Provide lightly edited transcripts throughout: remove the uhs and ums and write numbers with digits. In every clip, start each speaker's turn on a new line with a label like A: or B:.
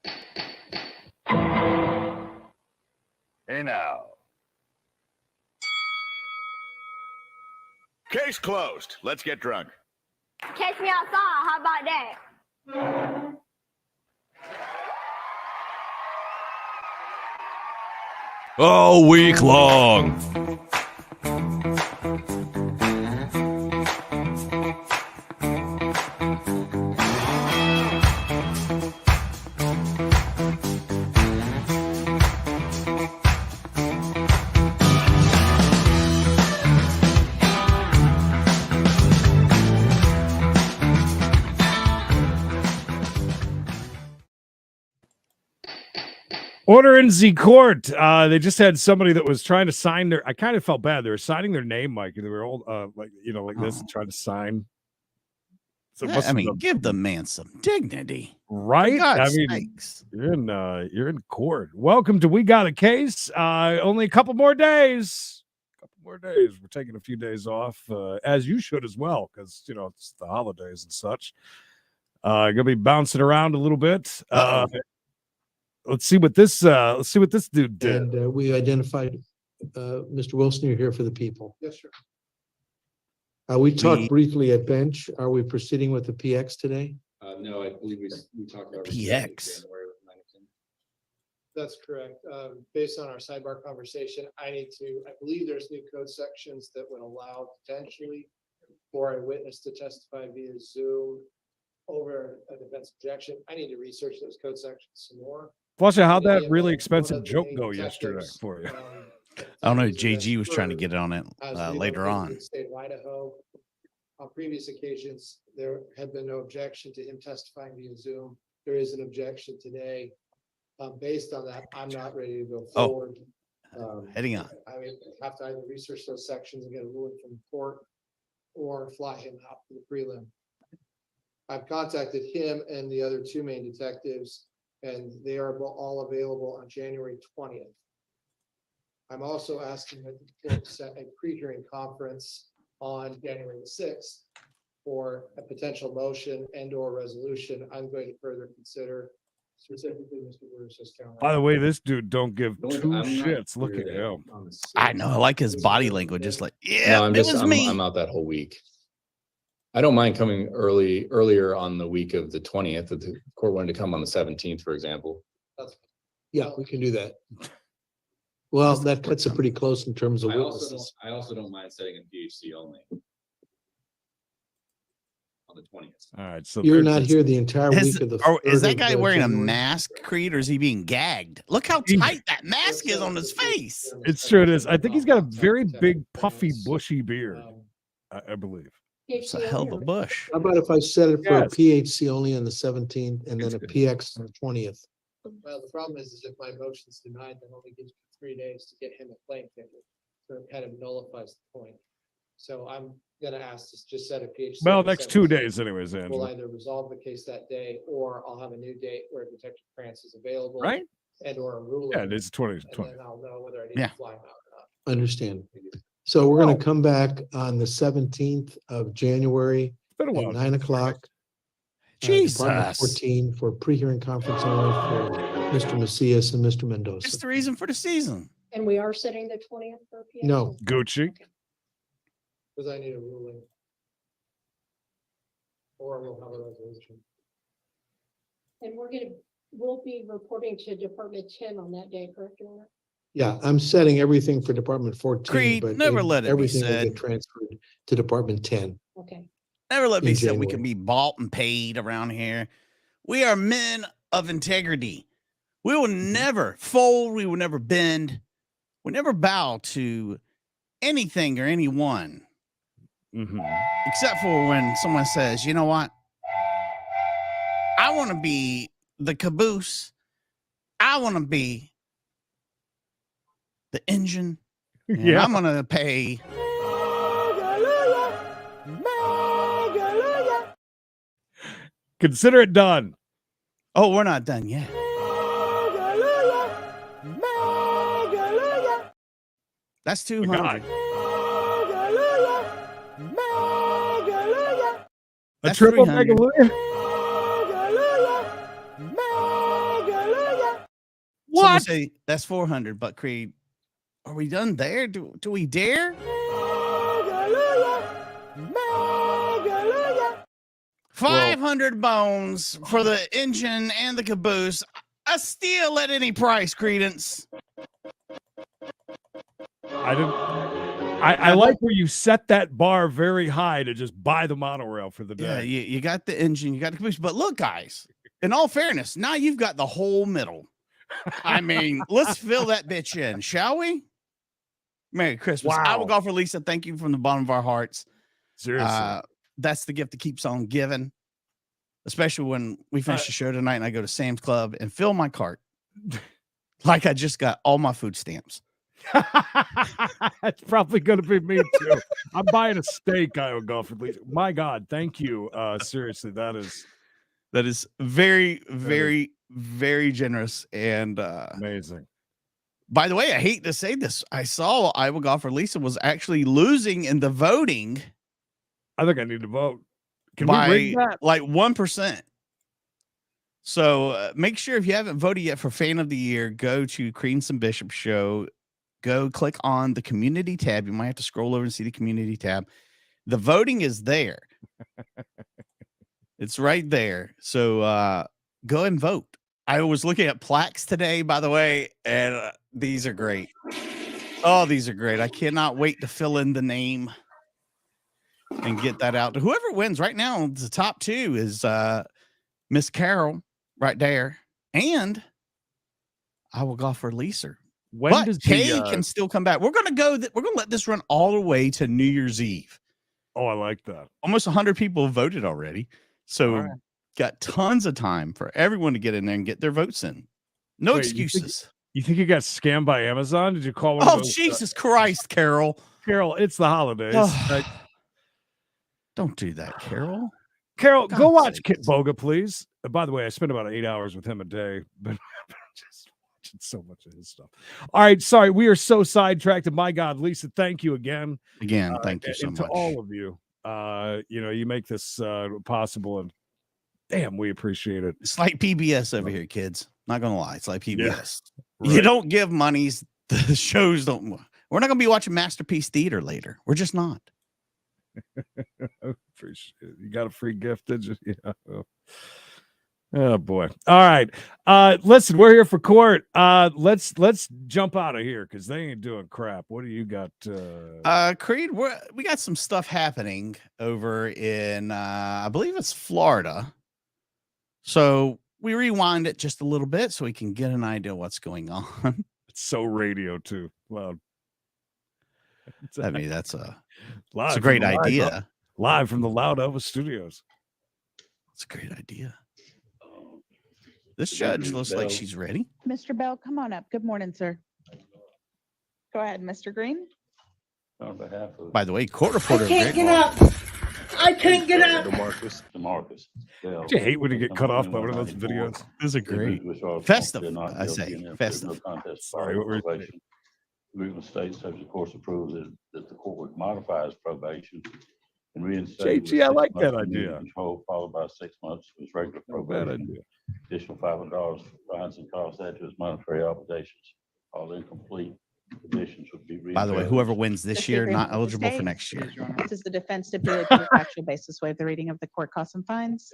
A: Hey now. Case closed. Let's get drunk.
B: Catch me outside. How about that?
C: All week long.
D: Order in the court. They just had somebody that was trying to sign their. I kind of felt bad. They were signing their name, Mike, and they were all like this and trying to sign. So
C: I mean, give the man some dignity,
D: right?
C: For God's
D: I mean,
C: sakes.
D: you're in court. Welcome to We Got a Case. Only a couple more days. We're taking a few days off, as you should as well, because it's the holidays and such. Gonna be bouncing around a little bit. Let's see what this dude did.
E: And we identified Mr. Wilson. You're here for the people.
F: Yes, sir.
E: We talked briefly at bench. Are we proceeding with the PX today?
F: No, I believe we talked about
C: PX.
F: January with Mannington. That's correct. Based on our sidebar conversation, I believe there's new code sections that would allow potentially for a witness to testify via Zoom over a defense objection. I need to research those code sections some more.
D: Flusha, how'd that really expensive joke go yesterday for you?
C: I don't know. JG was trying to get on it later on.
F: State of Idaho. On previous occasions, there had been no objection to him testifying via Zoom. There is an objection today. Based on that, I'm not ready to go forward.
C: Heading on.
F: I mean, have to either research those sections and get a ruling from the court or fly him out for the prelim. I've contacted him and the other two main detectives, and they are all available on January 20th. I'm also asking that the court set a pre-hearing conference on January the 6th for a potential motion and or resolution. I'm going to further consider specifically Mr. Bruce's counter.
D: By the way, this dude don't give two shits. Look at him.
C: I know. I like his body language. Just like,
G: No, I'm out that whole week. I don't mind coming earlier on the week of the 20th. If the court wanted to come on the 17th, for example.
E: Yeah, we can do that. Well, that cuts it pretty close in terms of witnesses.
G: I also don't mind setting a PHC only on the 20th.
D: All right, so
E: You're not here the entire week of the.
C: Is
E: 3rd
C: that
E: of
C: guy wearing a
E: January.
C: mask, Creed, or is he being gagged? Look how tight that mask is on his face.
D: It's true. It is. I think he's got a very big, puffy, bushy beard. I believe.
C: It's a hell of a bush.
E: How about if I set it for a
D: Yes.
E: PHC only on the 17th and then a PX on the 20th?
F: Well, the problem is if my motion's denied, then only gives me 3 days to get him a plane ticket. So it kind of nullifies the point. So I'm gonna ask to just set a PHC.
D: Well,
F: on the
D: next 2
F: 17th.
D: days, anyways,
F: We'll
D: Angela.
F: either resolve the case that day, or I'll have a new date where Detective Krantz is available.
D: Right?
F: And or a ruling.
D: Yeah, it is 20.
F: And then I'll know whether I need
C: Yeah.
F: to fly him out or not.
E: Understand. So we're gonna come back on the 17th of January
D: It's been a
E: at
D: while.
E: 9:00.
C: Jesus.
E: Department 14 for pre-hearing conference only for Mr. Macias and Mr.
C: It's
E: Mendoza.
C: the reason for the season.
B: And we are setting the 20th for PX?
E: No,
D: Gucci.
F: Because I need a ruling. Or we'll have a resolution.
B: And we'll be reporting to Department 10 on that day, correct, Your Honor?
E: yeah, I'm setting everything for Department 14.
C: Creed,
E: but
C: never let it be
E: everything will
C: said.
E: get transferred to Department 10.
B: Okay.
C: Never let me
E: In
C: say we
E: January.
C: can be bought and paid around here. We are men of integrity. We will never fold. We will never bend. We never bow to anything or anyone, except for when someone says, you know what? I want to be the caboose. I want to be the engine. And
D: Yeah.
C: I'm going to pay.
D: Consider it done.
C: Oh, we're not done yet. That's 200.
D: A
C: That's
D: triple
C: 300.
D: mega
C: gonna
D: What?
C: say that's 400, but Creed, are we done there? Do we dare? 500 bones for the engine and the caboose. A steal at any price, Creedence.
D: I like where you set that bar very high to just buy the monorail for the
C: Yeah,
D: day.
C: you got the engine, you got the caboose. But look, guys, in all fairness, now you've got the whole middle. I mean, let's fill that bitch in, shall we? Merry Christmas. I will
D: Wow.
C: go for Lisa. Thank you from the bottom of our hearts.
D: Seriously.
C: That's the gift that keeps on giving, especially when we finish the show tonight and I go to Sam's Club and fill my cart like I just got all my food stamps.
D: That's probably going to be me too. I'm buying a steak. I would go for Lisa. My God, thank you. Seriously, that is
C: very, very, very generous. And
D: amazing.
C: by the way, I hate to say this. I saw Iowa golfer Lisa was actually losing in the voting.
D: I think I need to vote. Can
C: by
D: we rig that?
C: like 1%. So make sure if you haven't voted yet for Fan of the Year, go to Creedence and Bishop Show. Go click on the community tab. You might have to scroll over and see the community tab. The voting is there. It's right there. So go ahead and vote. I was looking at plaques today, by the way, and these are great. Oh, these are great. I cannot wait to fill in the name and get that out to whoever wins right now. The top two is Miss Carol right there, and I will go for Lisa.
D: When
C: but
D: does
C: Kay
D: the,
C: can still come back. We're gonna go. We're gonna let this run all the way to New Year's Eve.
D: Oh, I like that.
C: Almost 100 people have voted already, so
D: All right.
C: got tons of time for everyone to get in there and get their votes in. No
D: Wait,
C: excuses.
D: You think you got scammed by Amazon? Did you call one
C: Oh,
D: of those,
C: Jesus Christ, Carol.
D: Carol, it's the holidays.
C: Oh, don't do that, Carol.
D: Carol, go
C: God's
D: watch
C: sakes.
D: Kit Boga, please. By the way, I spend about 8 hours with him a day, but just watching so much of his stuff. All right, sorry, we are so sidetracked. And my God, Lisa, thank you again.
C: Again, thank you so
D: and
C: much.
D: to all of you. You make this possible, and damn, we appreciate it.
C: It's like PBS over here, kids. Not gonna lie, it's like PBS. You
D: Right.
C: don't give monies, the shows don't. We're not gonna be watching Masterpiece Theater later. We're just not.
D: Appreciate it. You got a free gift, did you? Yeah. Oh boy. All right. Listen, we're here for court. Let's jump out of here because they ain't doing crap. What do you got?
C: Creed, we got some stuff happening over in I believe it's Florida. So we rewind it just a little bit so we can get an idea of what's going on.
D: It's so radio too. Loud.
C: I mean, that's a
D: Live
C: great
D: from the
C: idea.
D: Live from the Loud Elvis Studios.
C: It's a great idea. This judge looks like she's ready.
H: Mr. Bell, come on up. Good morning, sir. Go ahead, Mr. Green.
A: On behalf of
C: By the way, court reporter.
I: I can't get up. I can't get up.
A: DeMarcus.
D: Don't you hate when you get cut off by one of those videos?
C: These are great. Festive, I say. Festive.
D: Sorry, what were you saying?
J: Agreement states such a course approves that the court would modify its probation and reinstate.
D: JT, I like that idea.
J: Control followed by 6 months of his regular
D: No bad
J: probation.
D: idea.
J: Additional $500 for fines and costs added to his monetary obligations. All incomplete conditions would be.
C: By the way, whoever wins this
H: Just
C: year,
H: agreement
C: not
H: with the
C: eligible for
H: state.
C: next year.
H: This is the defense stipulated to the factual basis waive the reading of the court costs and fines.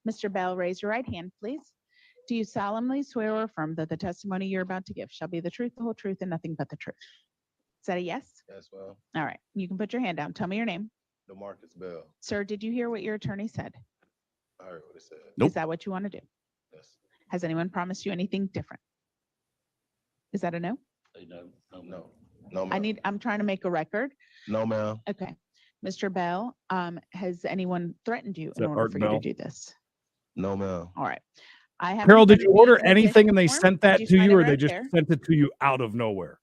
H: Mr. Bell, raise your right hand, please. Do you solemnly swear or affirm that the testimony you're about to give shall be the truth, the whole truth, and nothing but the truth? Is that a yes?
K: Yes, well,
H: All right, you can put your hand down. Tell me your name.
K: DeMarcus Bell.
H: Sir, did you hear what your attorney said?
K: I heard what it said.
C: Nope.
H: Is that what you want to do?
K: Yes.
H: Has anyone promised you anything different? Is that a no?
K: No, ma'am.
H: I'm trying to make a record.
K: No, ma'am.
H: Okay. Mr. Bell, has anyone threatened you in
D: that
H: order
D: Art
H: for you to
D: Bell?
H: do this?
K: No, ma'am.
H: All right. I have.
D: Carol,
H: in
D: did
H: front
D: you
H: of me
D: order
H: an
D: anything and they
H: application
D: sent
H: form.
D: that
H: Did
D: to
H: sign
D: you,
H: it
D: or they
H: right
D: just
H: there?
D: sent it to you out of nowhere?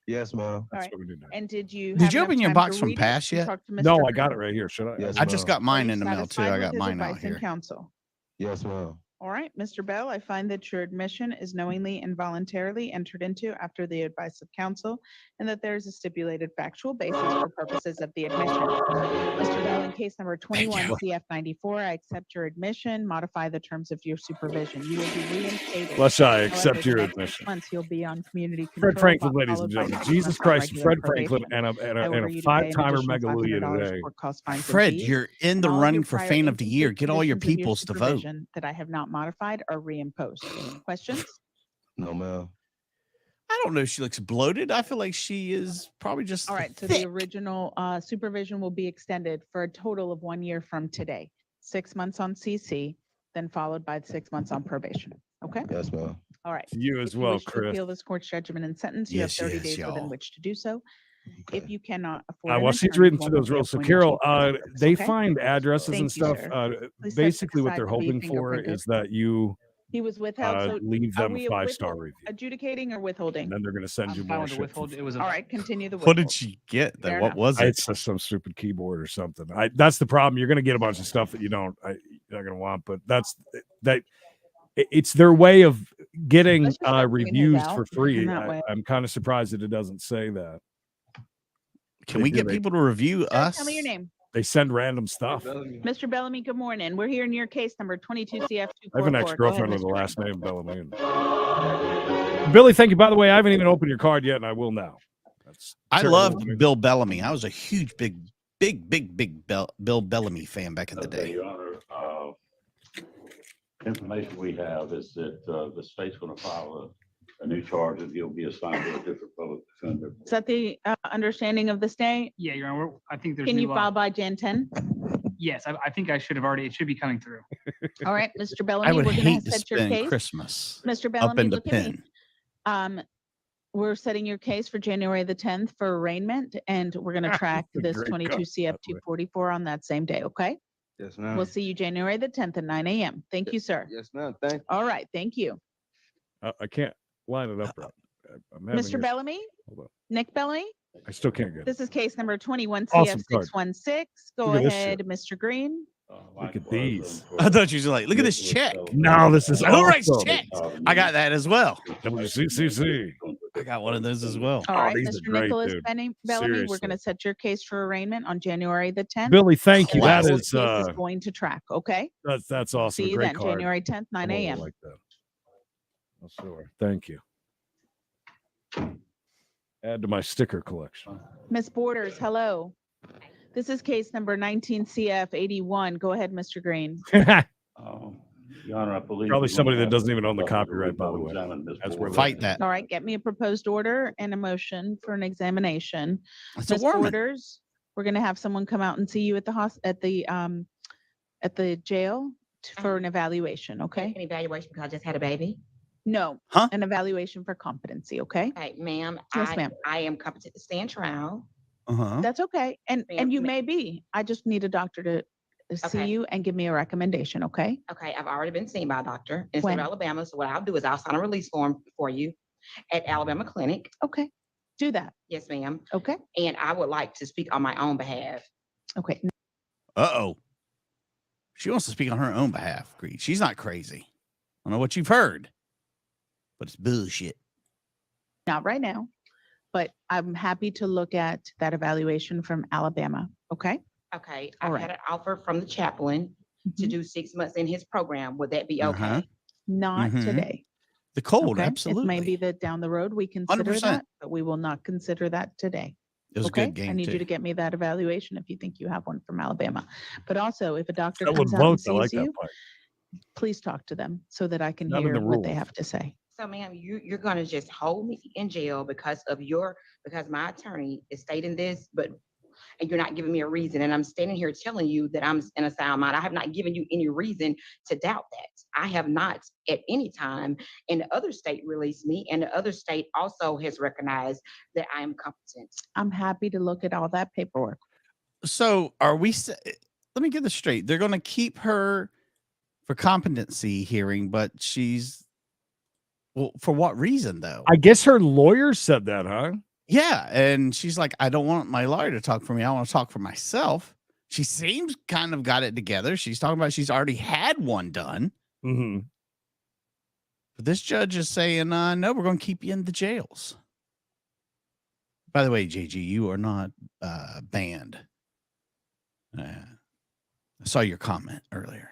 K: Yes, ma'am.
H: All right.
D: what we do now.
H: And did you?
C: Did
H: have
C: you
H: enough
C: open your
H: time
C: box
H: to
C: from
H: read it
C: Pass
H: and
C: yet?
H: talk to Mr.
D: No, I got it
H: Green?
D: right here. Should I?
K: Yes,
C: I just got
H: Are
C: mine
H: you
C: in the mail too.
H: satisfied
C: I
H: with
C: got
H: his
C: mine out
H: advice and
C: here.
H: counsel?
K: Yes, ma'am.
H: All right, Mr. Bell, I find that your admission is knowingly and voluntarily entered into after the advice of counsel, and that there is a stipulated factual basis for purposes of the admission. Mr. Bell, in case number 21 CF 94, I accept your admission, modify the terms of your supervision. You will be reinstated.
D: Let's I
H: However,
D: accept
H: the
D: your
H: next 6
D: admission.
H: months, you'll be on community
D: Fred
H: control,
D: Franklin, ladies
H: followed
D: and
H: by
D: gentlemen.
H: 6
D: Jesus
H: months on
D: Christ,
H: regular
D: Fred Franklin,
H: probation.
D: and
H: I
D: a
H: order you to pay an
D: five-timer
H: additional
D: Megaluia
H: $500
D: today.
H: court costs, fines, and
C: Fred,
H: fees.
C: you're in the
H: And all of
C: running
H: your
C: for
H: prior
C: fan of the year.
H: incomplete
C: Get all your
H: conditions of
C: peoples to vote.
H: supervision that I have not modified or reimposed. Questions?
K: No, ma'am.
C: I don't know if she looks bloated. I feel like she is probably just
H: All right, so
C: thick.
H: the original supervision will be extended for a total of 1 year from today. 6 months on CC, then followed by 6 months on probation. Okay?
K: Yes, ma'am.
H: All right.
D: You as
H: If you
D: well,
H: wish to
D: Chris.
H: appeal this court's judgment and sentence, you have
C: Yes,
H: 30
C: yes,
H: days within
C: y'all.
H: which to do so. If
K: Okay.
H: you cannot afford an
D: While she's
H: attorney,
D: reading
H: one
D: through
H: will
D: those
H: be
D: rules, so
H: appointed
D: Carol,
H: to your office,
D: they
H: okay?
D: find addresses and
H: Thank you,
D: stuff.
H: sir. Please step
D: Basically, what
H: aside
D: they're
H: to be
D: hoping for
H: fingerprinted.
D: is that you
H: He was withheld, so
D: leave
H: are
D: them
H: we
D: a 5-star review,
H: adjudicating or withholding?
D: and then they're going to send you more shit.
H: All right, continue the
C: What
H: withhold.
C: did she get?
H: Fair
C: What
H: enough.
C: was it?
D: It's just some stupid keyboard or something. That's the problem. You're going to get a bunch of stuff that you're not going to want, but it's their way of getting
H: Let's just start bringing his
D: reviews
H: out
D: for free.
H: in that way.
D: I'm kind of surprised that it doesn't say that.
C: Can
D: They
C: we
D: do,
C: get
D: they-
C: people to review
H: Sir,
C: us?
H: tell me your name.
D: They send random stuff.
H: Mr. Bellamy, good morning. We're here in your case number 22 CF
D: I have an
H: 244.
D: ex-girlfriend with the
H: Go ahead,
D: last
H: Mr.
D: name Bellamy. Billy, thank you. By the way, I haven't even opened your card yet, and I will now. That's
C: I
D: terrible of
C: loved
D: me.
C: Bill Bellamy. I was a huge, big Bill Bellamy fan back in the
J: Okay,
C: day.
J: Your Honor, information we have is that the state's going to file a new charge and he'll be assigned to a different public defender.
H: Is that the understanding of the state?
L: Yeah, Your Honor, I think there's
H: Can you
L: new,
H: file by Jan 10?
L: yes, I think I should have already, it should be coming through.
H: All right, Mr.
C: I
H: Bellamy,
C: would
H: we're gonna
C: hate to
H: set your
C: spend
H: case.
C: Christmas
H: Mr.
C: up
H: Bellamy,
C: in the
H: look at me.
C: pen.
H: We're setting your case for January the 10th for arraignment, and we're gonna track
D: That's a
H: this
D: great
H: 22
D: cut,
H: CF
D: by the way.
H: 244 on that same day, okay?
K: Yes, ma'am.
H: We'll see you January the 10th at 9 a.m. Thank you, sir.
K: Yes, ma'am. Thank you.
H: All right, thank you.
D: I can't line it up right. I'm having
H: Mr. Bellamy,
D: Hold on.
H: Nick Bellamy,
D: I still can't get it.
H: this is case number 21
D: Awesome
H: CF
D: card.
H: 616. Go
D: Look at this
H: ahead, Mr. Green.
D: Look at these.
C: I thought you were like, look at this check.
D: No, this is
C: Who writes
D: awesome.
C: checks? I got that as well.
D: WCCC.
C: I got one of those as well.
H: All
D: Oh,
H: right,
D: these are
H: Mr.
D: great,
H: Nicholas
D: dude.
H: Bellamy, we're
D: Seriously.
H: gonna set your case for arraignment on January the 10th.
D: Billy, thank you.
H: And
D: That
H: this
D: is
H: case is going to track, okay?
D: that's awesome.
H: See you
D: Great
H: then,
D: card.
H: January 10th, 9
D: I'm over
H: a.m.
D: Like that. Oh, sure. Thank you. Add to my sticker collection.
H: Miss Borders, hello. This is case number 19 CF 81. Go ahead, Mr. Green.
J: Your Honor, I believe.
D: Probably
J: we're
D: somebody
J: gonna
D: that
J: have
D: doesn't even own the
J: to
D: copyright, by the way.
J: examine this
D: That's
J: board.
D: where
C: Fight that.
H: All right, get me a proposed order and a motion for an examination.
C: It's a
H: Miss
C: warning.
H: Borders, we're gonna have someone come out and see you at the jail for an evaluation, okay?
M: An evaluation because I just had a baby.
H: No,
C: Huh?
H: an evaluation for competency, okay?
M: Okay, ma'am.
H: Yes, ma'am.
M: I am competent to stand trial.
C: Uh-huh.
H: That's okay. And you
M: Ma'am.
H: may be. I just need a doctor to see
M: Okay.
H: you and give me a recommendation, okay?
M: Okay, I've already been seen by a doctor in the state
H: When?
M: of Alabama. So what I'll do is I'll sign a release form for you at Alabama Clinic.
H: Okay, do that,
M: Yes, ma'am.
H: okay?
M: And I would like to speak on my own behalf.
H: Okay,
C: Uh-oh. She wants to speak on her own behalf, Creed. She's not crazy. I don't know what you've heard, but it's bullshit.
H: not right now, but I'm happy to look at that evaluation from Alabama, okay?
M: Okay,
H: All
M: I
H: right.
M: had an offer from the chaplain to
H: Mhm.
M: do 6 months in his program. Would that be okay?
C: Uh-huh.
H: Not
C: Mhm.
H: today,
C: The cold,
H: okay?
C: absolutely.
H: It may be that down the road we consider
C: 100%.
H: that, but we will not consider that today.
C: It was
H: Okay,
C: a good game,
H: I need
C: too.
H: you to get me that evaluation if you think you have one from Alabama. But also, if a doctor
D: That would
H: comes out and
D: vote. I like
H: sees
D: that
H: you,
D: part.
H: please talk to them so that I can
D: Not in
H: hear
D: the
H: what they
D: rules.
H: have to say.
M: So ma'am, you're gonna just hold me in jail because my attorney is stating this, and you're not giving me a reason. And I'm standing here telling you that I'm in a sound mind. I have not given you any reason to doubt that. I have not at any time. And the other state released me, and the other state also has recognized that I am competent.
H: I'm happy to look at all that paperwork.
C: So are we, let me get this straight. They're going to keep her for competency hearing, but well, for what reason though?
D: I guess her lawyer said that, huh?
C: Yeah. And she's like, I don't want my lawyer to talk for me. I want to talk for myself. She seems kind of got it together. She's talking about she's already had one done.
D: Mm-hmm.
C: But this judge is saying, no, we're going to keep you in the jails. By the way, JG, you are not banned. I saw your comment earlier.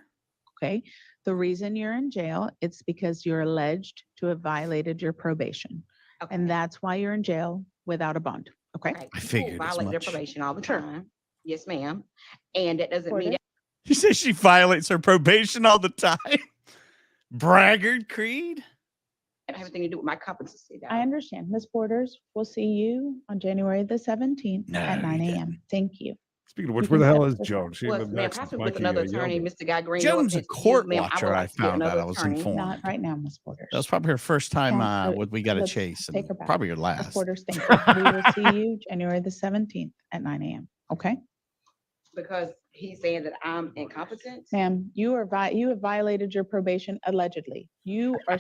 H: Okay. The reason you're in jail, it's because you're alleged to have violated your probation.
M: Okay.
H: And that's why you're in jail without a bond. Okay.
M: Okay,
C: I
M: people
C: figured as
M: violate their
C: much.
M: probation all the
H: Sure.
M: time. Yes, ma'am. And that doesn't mean
H: Porter?
C: She says she violates her probation all the time. Braggart Creed.
M: that have anything to do with my competency. though.
H: I understand. Ms. Borders, we'll see you on January the 17th
C: No,
H: at 9
C: you
H: a.m. Thank you.
D: Speaking of which,
H: You
D: where the
H: can
D: hell
H: set
D: is
H: this
D: Joan?
H: up.
D: She
M: Well,
D: ain't been
M: ma'am,
D: back since
M: possibly with
D: Mikey
M: another
D: yoga.
M: attorney, Mr. Guy Green. no
C: Joan's a
M: offense to you,
C: court
M: ma'am, I
C: watcher,
M: would
C: I
M: like to get
C: found out.
M: another
C: I was
M: attorney.
C: informed.
H: Not right now, Ms. Borders.
C: That was probably her first time
H: Counselor,
C: with We Got a
H: let's
C: Chase,
H: take
C: and
H: her back.
C: probably her
H: Ms.
C: last.
H: Borders, thank you. We will see you January the 17th at 9 a.m. Okay?
M: Because he's saying that I'm incompetent.
H: Ma'am, you have violated your probation allegedly. You are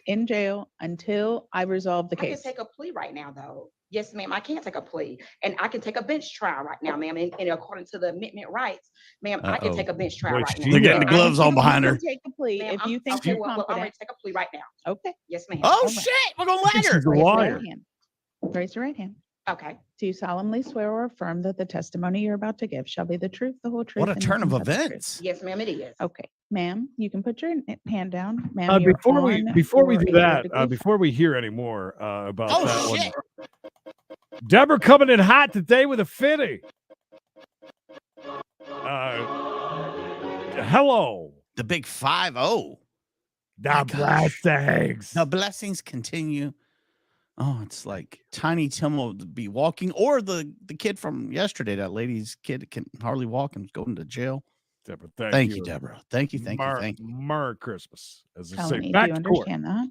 H: in jail until I resolve the
M: I can
H: case.
M: take a plea right now, though. Yes, ma'am, I can take a plea. And I can take a bench trial right now, ma'am. And according to the amendment rights, ma'am, I can
C: Uh-oh.
M: take a bench trial
D: Boy,
M: right
D: she-
M: now.
C: They're getting the
D: Yeah.
C: gloves on behind
H: You
C: her.
H: can take the plea
M: Ma'am,
H: if you think
M: okay,
H: you're
M: well, I'm
H: competent.
M: ready to take a plea right now.
H: Okay.
M: Yes, ma'am.
C: Oh,
H: right.
C: shit. We're going to let
D: She's
C: her.
D: a
H: Raise your
D: liar.
H: right hand. Raise your right hand.
M: Okay.
H: Do you solemnly swear or affirm that the testimony you're about to give shall be the truth, the whole truth?
C: What a
H: and
C: turn of
H: nothing but the truth?
C: events.
M: Yes, ma'am, it is.
H: Okay, ma'am, you can put your hand down. Ma'am, you're
D: Before we
H: on
D: before we
H: for
D: do
H: a
D: that,
H: degree
D: before we hear any more about
C: Oh,
D: that
C: shit.
D: one, Deborah coming in hot today with a fitty. Hello.
C: The big 5-0.
D: The
C: My gosh.
D: blessings.
C: The blessings continue. Oh, it's like Tiny Tim will be walking, or the kid from yesterday, that lady's kid can hardly walk and is going to jail.
D: Deborah,
C: Thank you, Deborah. Thank you, thank you, thank you.
D: Merry Christmas. As I say,
H: felony. Do
D: back
H: you
D: to court.
H: understand that?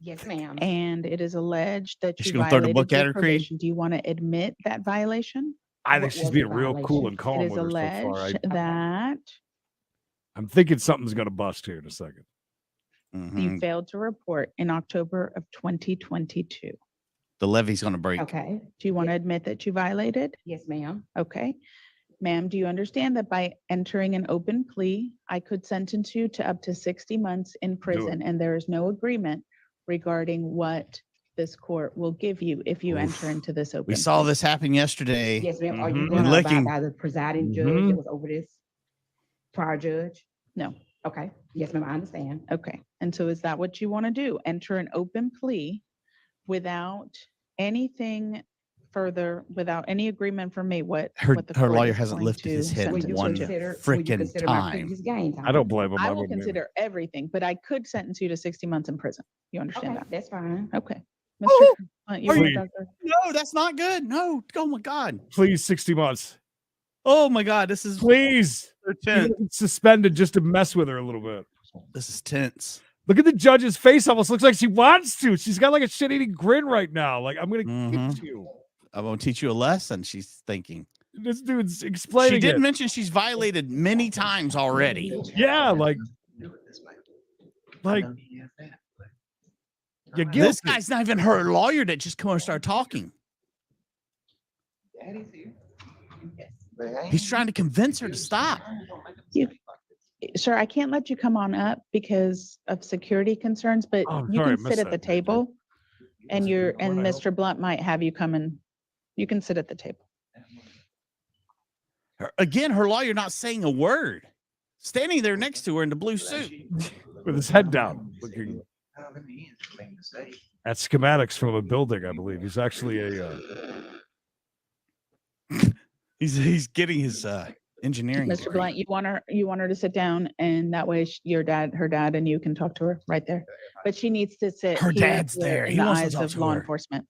M: Yes, ma'am.
H: And it is alleged that
C: Is
H: you
C: she gonna throw the
H: violated
C: book at
H: your
C: her, Creed?
H: probation. Do you want to admit that violation?
D: I think
M: What
D: she's
M: was
D: being
M: the
D: real cool
M: violation?
D: and
H: It
D: calm
H: is
D: with her so far.
H: alleged that
D: I'm thinking something's going to bust here in a second.
C: Mhm.
H: you failed to report in October of 2022.
C: The levee's going to break.
M: Okay.
H: Do you want to admit that you violated?
M: Yes, ma'am.
H: Okay. Ma'am, do you understand that by entering an open plea, I could sentence you to up to 60 months in prison, and there is no agreement regarding what this court will give you if you enter
C: Oof.
H: into this open
C: We saw
H: plea.
C: this happen yesterday.
M: Yes, ma'am. Are you
D: Mhm.
M: going to
C: Licking.
M: abide by the presiding judge that was over this? Prior judge?
H: No.
M: Okay. Yes, ma'am, I understand.
H: Okay. And so is that what you want to do? Enter an open plea without anything further, without any agreement from me, what
C: Her
H: the
C: her
H: court
C: lawyer
H: is
C: hasn't
H: going
C: lifted his
H: to
C: head
H: sentence you
C: one
H: to.
M: will you
C: freaking
M: consider my
C: time.
M: previous gain time?
D: I don't blame him.
H: I will
D: wouldn't either.
H: consider everything, but I could sentence you to 60 months in prison. You understand
M: Okay,
H: that?
M: that's fine.
H: Okay.
C: Oh,
H: Mr. You
C: are
H: want
D: you-
H: Dr.
C: No, that's not good. No. Oh, my God.
D: Please, 60 months.
C: Oh, my God. This is
D: Please.
C: tense.
D: Even suspended just to mess with her a little bit.
C: This is tense.
D: Look at the judge's face. Almost looks like she wants to. She's got like a shit-eating grin right now. Like, I'm going to
C: Mhm.
D: get you.
C: I'm going to teach you a lesson, she's thinking.
D: This dude's explaining
C: She did
D: it.
C: mention she's violated many times already.
D: Yeah, like you're guilty.
C: This guy's not even her lawyer that just come and start talking. He's trying to convince her to stop.
H: Sir, I can't let you come on up because of security concerns, but
D: Oh,
H: you
D: sorry, I
H: can
D: missed
H: sit at the
D: that.
H: table and Mr. Blunt might have you come and you can sit at the table.
C: Again, her lawyer not saying a word. Standing there next to her in the blue suit.
D: with his head down, looking at schematics from a building. I believe he's actually a.
C: He's getting his engineering.
H: Mr.
C: degree.
H: Blunt, you want her to sit down and that way her dad and you can talk to her right there. But she needs to sit.
C: Her
H: here
C: dad's there.
H: in
C: He
H: the
C: wants to
H: eyes
C: talk
H: of
C: to
H: law
C: her.
H: enforcement.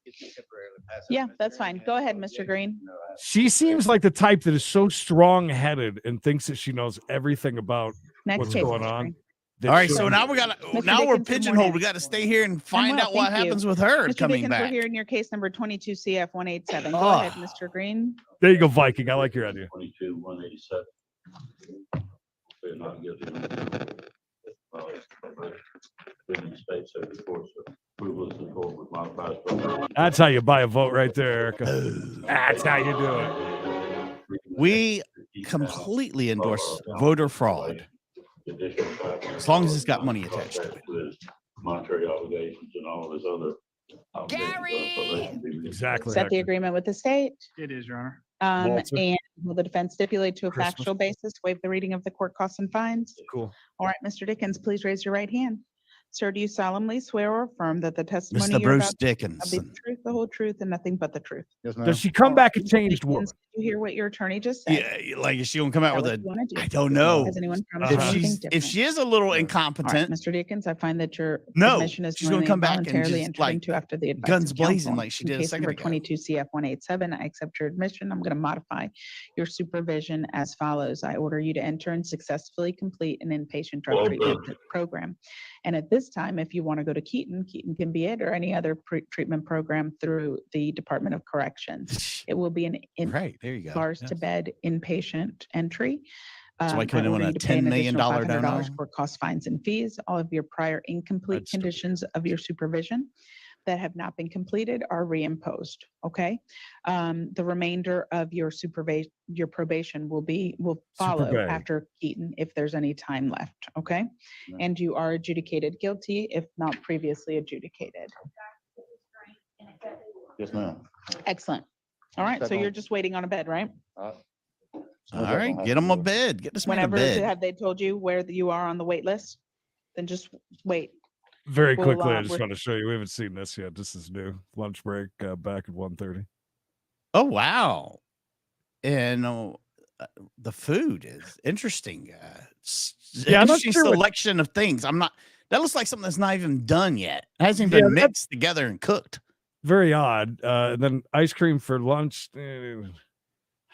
H: Yeah, that's fine. Go ahead, Mr. Green.
D: She seems like the type that is so strong-headed and thinks that she knows everything about
H: Next
D: what's
H: case,
D: going
H: Mr.
D: on.
H: Green.
C: All right, so now we got
H: Mr.
C: now we're
H: Dickens, good
C: pigeonholed.
H: morning.
C: We got to stay here and find
H: well,
C: out what
H: thank you.
C: happens with her
H: Mr.
C: coming
H: Dickens,
C: back.
H: we're hearing your case number 22 CF 187. Go
C: Oh.
H: ahead, Mr. Green.
D: There you go, Viking. I like your idea.
J: 22-187. They're not guilty. Within states over the course of approval is in court with modified probation.
D: That's how you buy a vote right there, Erica. That's how you do it.
C: We completely endorse voter fraud.
J: Additional 5 years.
C: As long as it's got money attached to it.
J: His monetary obligations and all of his other. obligations.
D: Exactly.
H: Is that the
D: Hector.
H: agreement with the state?
L: It is, Your Honor.
D: Walter?
H: And will the defense stipulate to a
D: Christmas.
H: factual basis, waive the reading of the court costs and fines?
D: Cool.
H: All right, Mr. Dickens, please raise your right hand. Sir, do you solemnly swear or affirm that the testimony
C: Mr.
H: you're
C: Bruce
H: about to give shall be
C: Dickinson.
H: the truth, the whole truth, and nothing but the truth?
A: Yes, ma'am.
D: Does she come back a changed woman?
H: Dickens, did you hear what your attorney just said?
C: Yeah, like is she gonna come out
H: Is
C: with
H: that
C: a?
H: what you wanna do?
C: I don't know.
H: Has anyone promised
C: If
H: you anything
C: she's if
H: different?
C: she is a little
H: All right,
C: incompetent,
H: Mr. Dickens, I find that your
C: No,
H: submission is
C: she's gonna
H: knowingly
C: come back and
H: voluntarily
C: just,
H: entered
C: like,
H: into after the advice
C: guns
H: of
C: blazing
H: counsel.
C: like she
H: In
C: did a
H: case
C: second
H: number
C: ago.
H: 22 CF 187, I accept your admission. I'm going to modify your supervision as follows. I order you to enter and successfully complete an inpatient drug treatment program. And at this time, if you want to go to Keaton can be it, or any other treatment program through the Department of Corrections. It will be an
C: right there you go.
H: bars
C: Yeah.
H: to bed inpatient entry.
C: So I come in
H: order
C: with
H: you
C: a
H: to pay an
C: $10 million
H: additional
C: dono.
H: $500 for cost, fines, and fees. All of your prior incomplete
D: That's stupid.
H: conditions of your supervision that have not been completed are reimposed, okay? The remainder of your probation will follow
D: Superbay.
H: after Keaton if there's any time left, okay? And you are adjudicated guilty if not previously adjudicated.
A: Yes, ma'am.
H: Excellent. All right, so you're just waiting on a bed, right?
C: All right, get him a bed. Get this man a
H: Whenever
C: bed.
H: have they told you where you are on the wait list? Then just wait.
D: Very
H: Well,
D: quickly, I just
H: we're-
D: want to show you. We haven't seen this yet. This is new. Lunch break back at 1:30.
C: Oh wow! And the food is interesting.
D: Yeah, I'm not
C: Interesting
D: sure what-
C: selection of things. I'm not. That looks like something that's not even done yet. It hasn't even
D: Yeah,
C: been
D: that-
C: mixed together and cooked.
D: Very odd. And then ice cream for lunch. And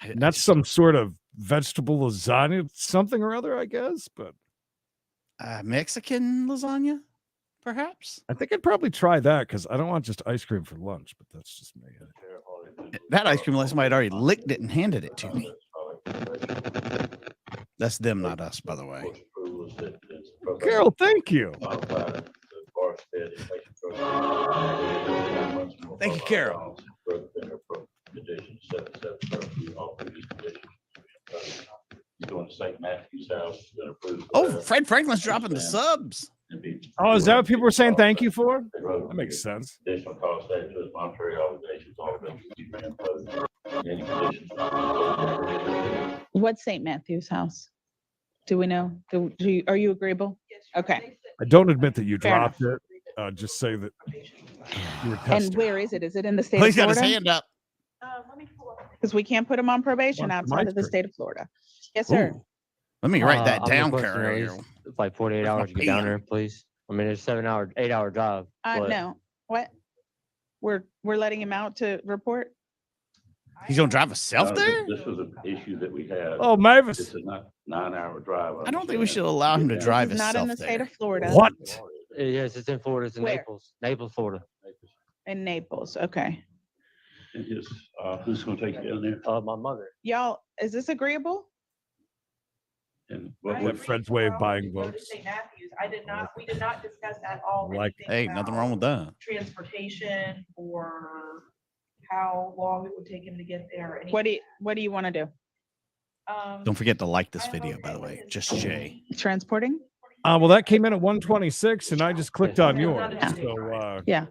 C: I
D: that's
C: just-
D: some sort of vegetable lasagna, something or other, I guess. But
C: Mexican lasagna, perhaps.
D: I think I'd probably try that because I don't want just ice cream for lunch. But that's just me.
C: That ice cream, like somebody had already licked it and handed it to me. That's them, not us, by the way.
D: Carol, thank you.
C: Thank you, Carol.
J: Going to St. Matthew's house. gonna approve
C: Oh,
J: that.
C: Fred Franklin's dropping the subs.
J: And be-
D: Oh, is that what people were saying thank you for?
J: They wrote
D: That makes sense.
J: Additional cost added to his monetary obligations, all of them. be reimposed. Any conditions not
H: What's St. Matthew's house? Do we know? Are you agreeable? Okay.
D: I don't admit that you
H: Fair
D: dropped it. Just say that you were
H: And
D: testing.
H: where is it? Is it in the state
C: Oh,
H: of
C: he's got his
H: Florida?
C: hand up.
H: Because we can't put him on probation
D: Want some
H: outside
D: ice
H: of the
D: cream?
H: state of Florida. Yes, sir.
C: Ooh. Let me write that
K: I'm
C: down,
K: requesting at
C: Carol.
K: least, like 48
C: Where's my
K: hours to get down
C: pen?
K: there, please. I mean, it's 8-hour drive. but
H: No. What? We're letting him out to report?
C: He's gonna drive himself there?
J: This was an issue that we had.
D: Oh,
J: This
D: Mavis.
J: is not 9-hour drive.
C: I don't think we should allow him to drive
H: He's not in
C: himself
H: the state
C: there.
H: of Florida.
D: What?
K: Yes, it's in Florida. It's in
H: Where?
K: Naples, Florida.
H: In Naples. Okay.
J: And his, who's gonna take you down there?
K: My mother.
H: Y'all, is this agreeable?
J: And what
D: Let
J: would,
D: Fred's way of buying votes.
N: We did not discuss at all.
D: Like-
N: anything
C: Hey, nothing
N: about
C: wrong with that.
N: Transportation or how long it would take him to get there.
H: What do you want to do?
C: Don't forget to like this video, by the way. Just Jay.
H: Transporting?
D: Well, that came in at 126, and I just clicked on yours. So,
H: Yeah.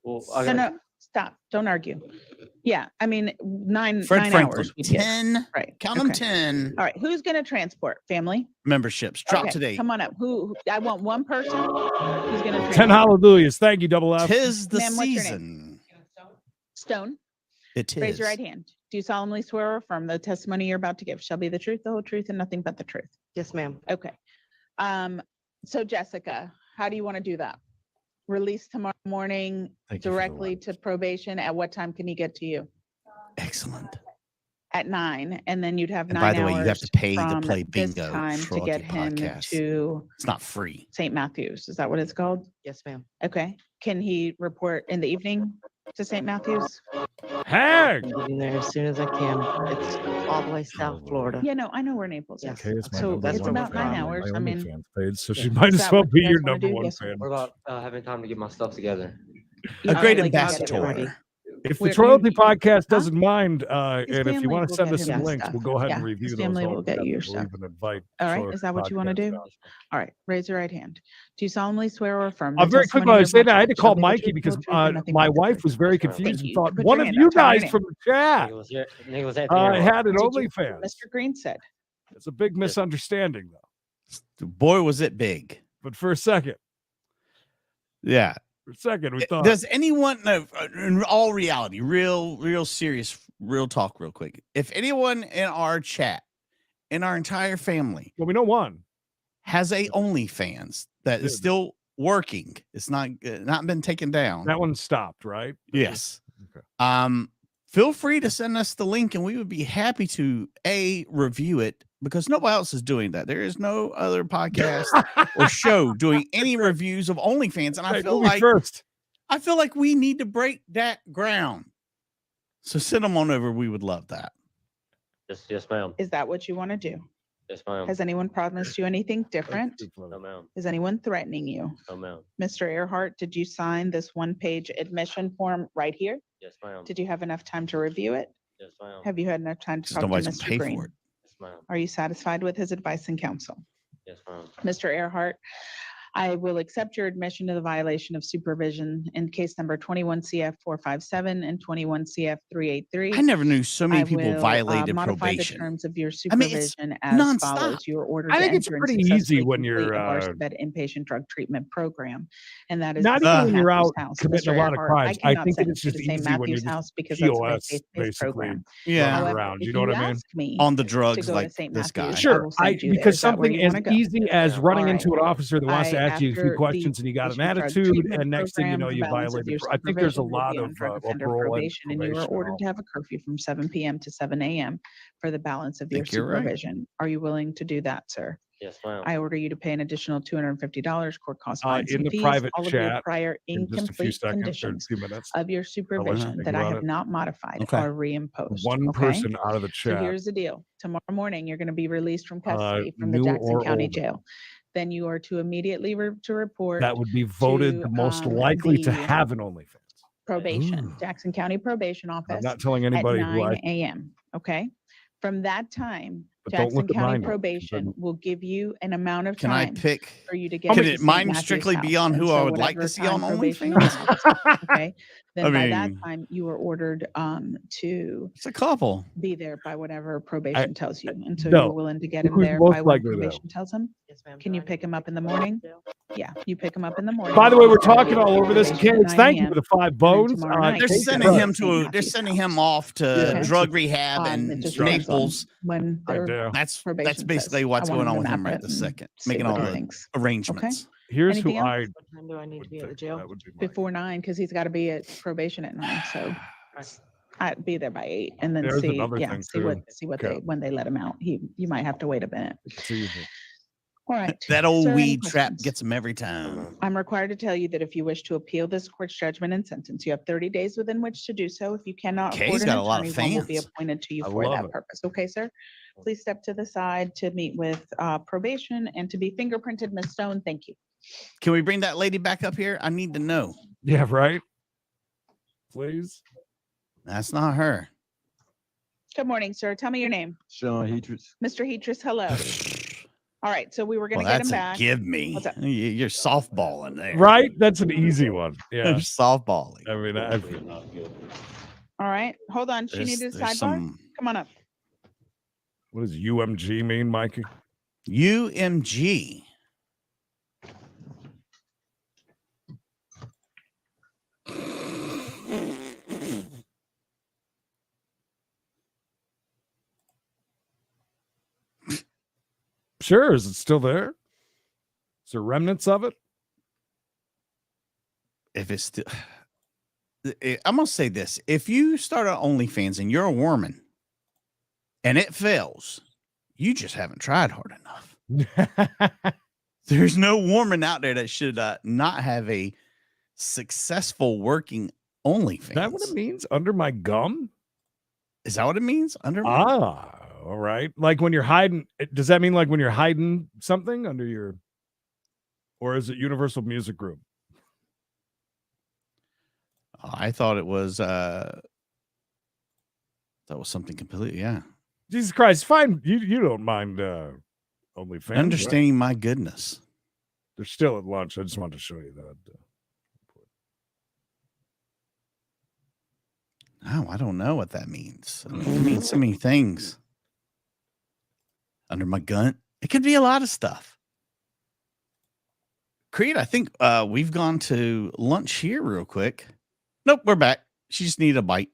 K: Well,
H: No, stop. Don't argue. Yeah, I mean, nine
C: Fred Franklin,
H: hours. we get.
C: 10,
H: Right.
C: count them
H: okay.
C: 10
H: All right, who's gonna transport? Family?
C: memberships. Drop
H: Okay,
C: today.
H: Come on up. I want one person who's gonna
D: 10
H: transport.
D: hallelujahs. Thank you, Double F.
C: Tis the
H: Ma'am, what's your
C: season.
H: Stone,
C: It is.
H: raise your right hand. Do you solemnly swear or affirm the testimony you're about to give shall be the truth, the whole truth, and nothing but the truth?
N: Yes, ma'am.
H: Okay. So Jessica, how do you want to do that? Release tomorrow morning
C: Thank you for the
H: directly to probation. At what time can he get to you?
C: Excellent.
H: At 9, and then you'd have
C: And
H: 9
C: by the way, you have
H: hours
C: to pay to
H: from
C: play
H: this
C: bingo
H: time
C: for
H: to
C: all
H: get
C: your
H: him
C: podcasts.
H: to
C: It's not free.
H: St. Matthews. Is that what it's called?
N: Yes, ma'am.
H: Okay. Can he report in the evening to St. Matthews?
D: Hag.
N: Getting there as soon as I can. It's all the way South Florida.
H: Yeah, no, I know where Naples is.
D: Okay, it's my
H: So
D: number
H: it's
D: one
H: about 9
D: fan on
H: hours.
D: my
H: I mean,
D: OnlyFans page, so she
N: Yeah.
D: might
H: Is
D: as
H: that
D: well
H: what
D: be
H: you
D: your
H: guys wanna
D: number
H: do?
D: one
H: Yes,
D: fan.
K: What about having time to get my stuff together?
C: A
H: I
C: great
H: like to get it
C: ambassador.
H: ready.
D: If the
H: We're-
D: Troyalty
H: you-
D: Podcast
H: Huh?
D: doesn't mind,
H: His
D: and if you
H: family
D: want to
H: will
D: send
H: get
D: us
H: him
D: some
H: his
D: links,
H: stuff.
D: we'll go ahead and
H: Yeah,
D: review
H: his
D: those.
H: family will get
D: altogether.
H: you your
D: We'll
H: stuff.
D: even invite.
H: All right,
D: Troyalty
H: is that what you want to
D: Podcast
H: do?
D: guys.
H: All right, raise your right hand. Do you solemnly swear or affirm? the
D: Very quick
H: testimony
D: while I
H: you're
D: was saying
H: about
D: that, I had to
H: give
D: call
H: shall be the
D: Mikey
H: truth,
D: because
H: whole truth, and nothing
D: my
H: but the
D: wife
H: truth?
D: was very
K: Thank
D: confused and
H: you.
D: thought
H: Put
D: one
H: your
D: of
H: hand
D: you
H: up. Tell me your
D: guys
H: name.
D: from the chat
K: Nicholas Anthony.
D: had an
H: Did you-
D: OnlyFans.
H: Mr. Green said.
D: It's a big misunderstanding, though.
C: Boy, was it big.
D: But for a second,
C: Yeah.
D: we thought.
C: Does anyone know, in all reality, real serious, real talk, real quick? If anyone in our chat, in our entire family,
D: Well, we know one
C: has a OnlyFans that is still working, it's not been taken down.
D: That one stopped, right?
C: Yes.
D: Okay.
C: Feel free to send us the link, and we would be happy to review it because nobody else is doing that. There is no other podcast or show doing any reviews of OnlyFans, and I feel like
D: first.
C: I feel like we need to break that ground. So send them on over. We would love that.
K: Yes, ma'am.
H: Is that what you want to do?
K: Yes, ma'am.
H: Has anyone promised you anything different?
K: No, ma'am.
H: Is anyone threatening you?
K: No, ma'am.
H: Mr. Earhart, did you sign this one-page admission form right here?
K: Yes, ma'am.
H: Did you have enough time to review it?
K: Yes, ma'am.
H: Have you had enough time to
C: Just
H: talk to
C: nobody's gonna
H: Mr.
C: pay
H: Green?
C: for it.
K: Yes, ma'am.
H: Are you satisfied with his advice and counsel?
K: Yes, ma'am.
H: Mr. Earhart, I will accept your admission to the violation of supervision in case number 21 CF 457 and 21 CF 383.
C: I never knew so many
H: I
C: people
H: will,
C: violated
H: modify
C: probation.
H: the terms of your
C: I mean, it's
H: supervision as
C: nonstop.
H: follows. You are ordered
D: I
H: to
D: think it's
H: enter and
D: pretty easy
H: successfully
D: when
H: complete
D: you're,
H: a varsity inpatient drug treatment program, and that is
D: Not
H: the
D: even
H: St.
D: when you're
H: Matthew's
D: out
H: House.
D: committing
H: Mr.
D: a lot of
H: Earhart,
D: crimes. I
H: cannot
D: think
H: send
D: it's
H: you
D: just
H: to St.
D: easy when
H: Matthew's
D: you're
H: House
D: just
H: because that's a
D: POS,
H: faith-based
D: basically,
H: program.
C: Yeah.
D: running
H: However,
D: around.
H: if
D: You know what I mean?
H: ask me
C: On the
H: to
C: drugs
H: go to
C: like
H: St.
C: this guy.
H: Matthew's, I
D: Sure,
H: will send you there.
D: because
H: Is that where
D: something
H: you
D: as
H: wanna go?
D: easy as running
H: All
D: into an
H: right.
D: officer that wants to ask you a few
H: After
D: questions
H: the
D: and you got an
H: patient drug
D: attitude,
H: treatment
D: and next thing you
H: program,
D: know,
H: the
D: you
H: balance of
D: violated.
H: your
D: I think there's a
H: supervision will
D: lot
H: be on
D: of
H: drug offender
D: parole and
H: probation, and you are
D: probation.
H: ordered to have a curfew from 7 p.m. to 7 a.m. for the balance of your
C: Think you're right.
H: supervision. Are you willing to do that, sir?
K: Yes, ma'am.
H: I order you to pay an additional $250 court cost fines
D: In
H: and
D: the
H: fees.
D: private
H: All of your
D: chat
H: prior
D: in just a few
H: incomplete
D: seconds or a
H: conditions
D: few minutes.
H: of your
D: I'll let you
H: supervision
D: think
H: that I
D: about
H: have
D: it.
H: not modified
C: Okay.
H: are reimposed.
D: One
H: okay?
D: person out of the
H: So
D: chat.
H: here's the deal. Tomorrow morning, you're going to be released from custody from the
D: new
H: Jackson
D: or
H: County
D: older.
H: Jail. Then you are to immediately to report
D: That would be voted
H: to,
D: the most likely to
H: the
D: have an OnlyFans.
H: probation,
D: Ooh.
H: Jackson County Probation
D: I'm
H: Office
D: not telling
H: at
D: anybody who
H: 9
D: I.
H: a.m. Okay? From that time,
D: But don't
H: Jackson
D: look at
H: County
D: mine now, 'cause
H: Probation
D: then-
H: will give you an amount of
C: Can I
H: time
C: pick?
H: for you to get
C: Could
H: to
C: it
H: St.
C: mine
H: Matthew's
C: strictly be
H: House.
C: on
H: And
C: who
H: so
C: I would like to
H: whatever
C: see on
H: time probation
C: OnlyFans?
H: allows, okay? Then
C: I
H: by that
C: mean-
H: time, you are ordered to
C: It's a couple.
H: be there by whatever probation tells you. And so
D: no.
H: you're willing to get him
D: Who's
H: there
D: most
H: by what
D: likely there?
H: probation tells him? Can you pick him up in the morning? Yeah, you pick him up in the morning.
D: By the way, we're
H: He's gonna be
D: talking
H: at
D: all over this.
H: probation at
D: Kids,
H: 9
D: thank you
H: a.m.
D: for the 5
H: then
D: bones.
H: tomorrow night,
C: They're
H: Take
C: sending
H: the
C: him
H: St.
C: they're
H: Matthew's
C: sending
H: House.
C: him off to
H: Okay.
C: drug rehab
H: It's
C: in
H: just Jerusalem
C: Naples.
H: when
D: I
H: their
D: do.
C: That's
H: probation
C: basically
H: says,
C: what's
H: "I want
C: going
H: him
C: on
H: to
C: with him
H: map
C: right
H: it
C: this
H: and
C: second.
H: see
C: Making
H: what
C: all
H: he
C: the
H: thinks."
C: arrangements.
D: Here's
H: Anything
D: who
H: else?
D: I.
N: What time do I need to be at the jail?
D: That would be my-
H: Before 9, because he's got to be at probation at 9, so I'd be there by 8 and then
D: There's
H: see,
D: another
H: yeah,
D: thing,
H: see what
D: too.
H: they, when they let him out. You might have to wait a minute.
D: It's easy.
H: All right.
C: That old
H: Sir, any
C: weed trap
H: questions?
C: gets him every time.
H: I'm required to tell you that if you wish to appeal this court's judgment and sentence, you have 30 days within which to do so. If you cannot
C: Okay,
H: afford
C: he's
H: an
C: got a lot
H: attorney,
C: of
H: one will be
C: fans.
H: appointed to you
D: I
H: for
D: love
H: that
D: it.
H: purpose. Okay, sir? Please step to the side to meet with probation and to be fingerprinted. Ms. Stone, thank you.
C: Can we bring that lady back up here? I need to know.
D: Yeah, right. Please.
C: That's not her.
H: Good morning, sir. Tell me your name.
A: Sean Heatrich.
H: Mr. Heatrice, hello. All right, so we were going
C: Well,
H: to get
C: that's
H: him
C: a
H: back.
C: give me.
H: What's up?
C: You're softballing there.
D: Right? That's an easy one.
C: You're
D: Yeah.
C: softballing.
D: I mean,
H: All right, hold on. She needed a
C: There's
H: sidebar.
C: some
H: Come on up.
D: what does UMG mean, Mikey?
C: UMG.
D: Sure. Is it still there? Is there remnants of it?
C: If it's still, I'm gonna say this: if you start on OnlyFans and you're a woman, and it fails, you just haven't tried hard enough. There's no woman out there that should not have a successful working OnlyFans.
D: Is that what it means? Under my gum?
C: Is that what it means? Under
D: Ah, all right. Like when you're hiding, does that mean like when you're hiding something under your, or is it Universal Music Group?
C: I thought it was something completely, yeah.
D: Jesus Christ, fine. You don't mind OnlyFans, right?
C: Understanding my goodness.
D: They're still at lunch. I just wanted to show you that.
C: Oh, I don't know what that means. I mean, it means so many things. Under my gun. It could be a lot of stuff. Creed, I think we've gone to lunch here real quick. Nope, we're back. She just needed a bite.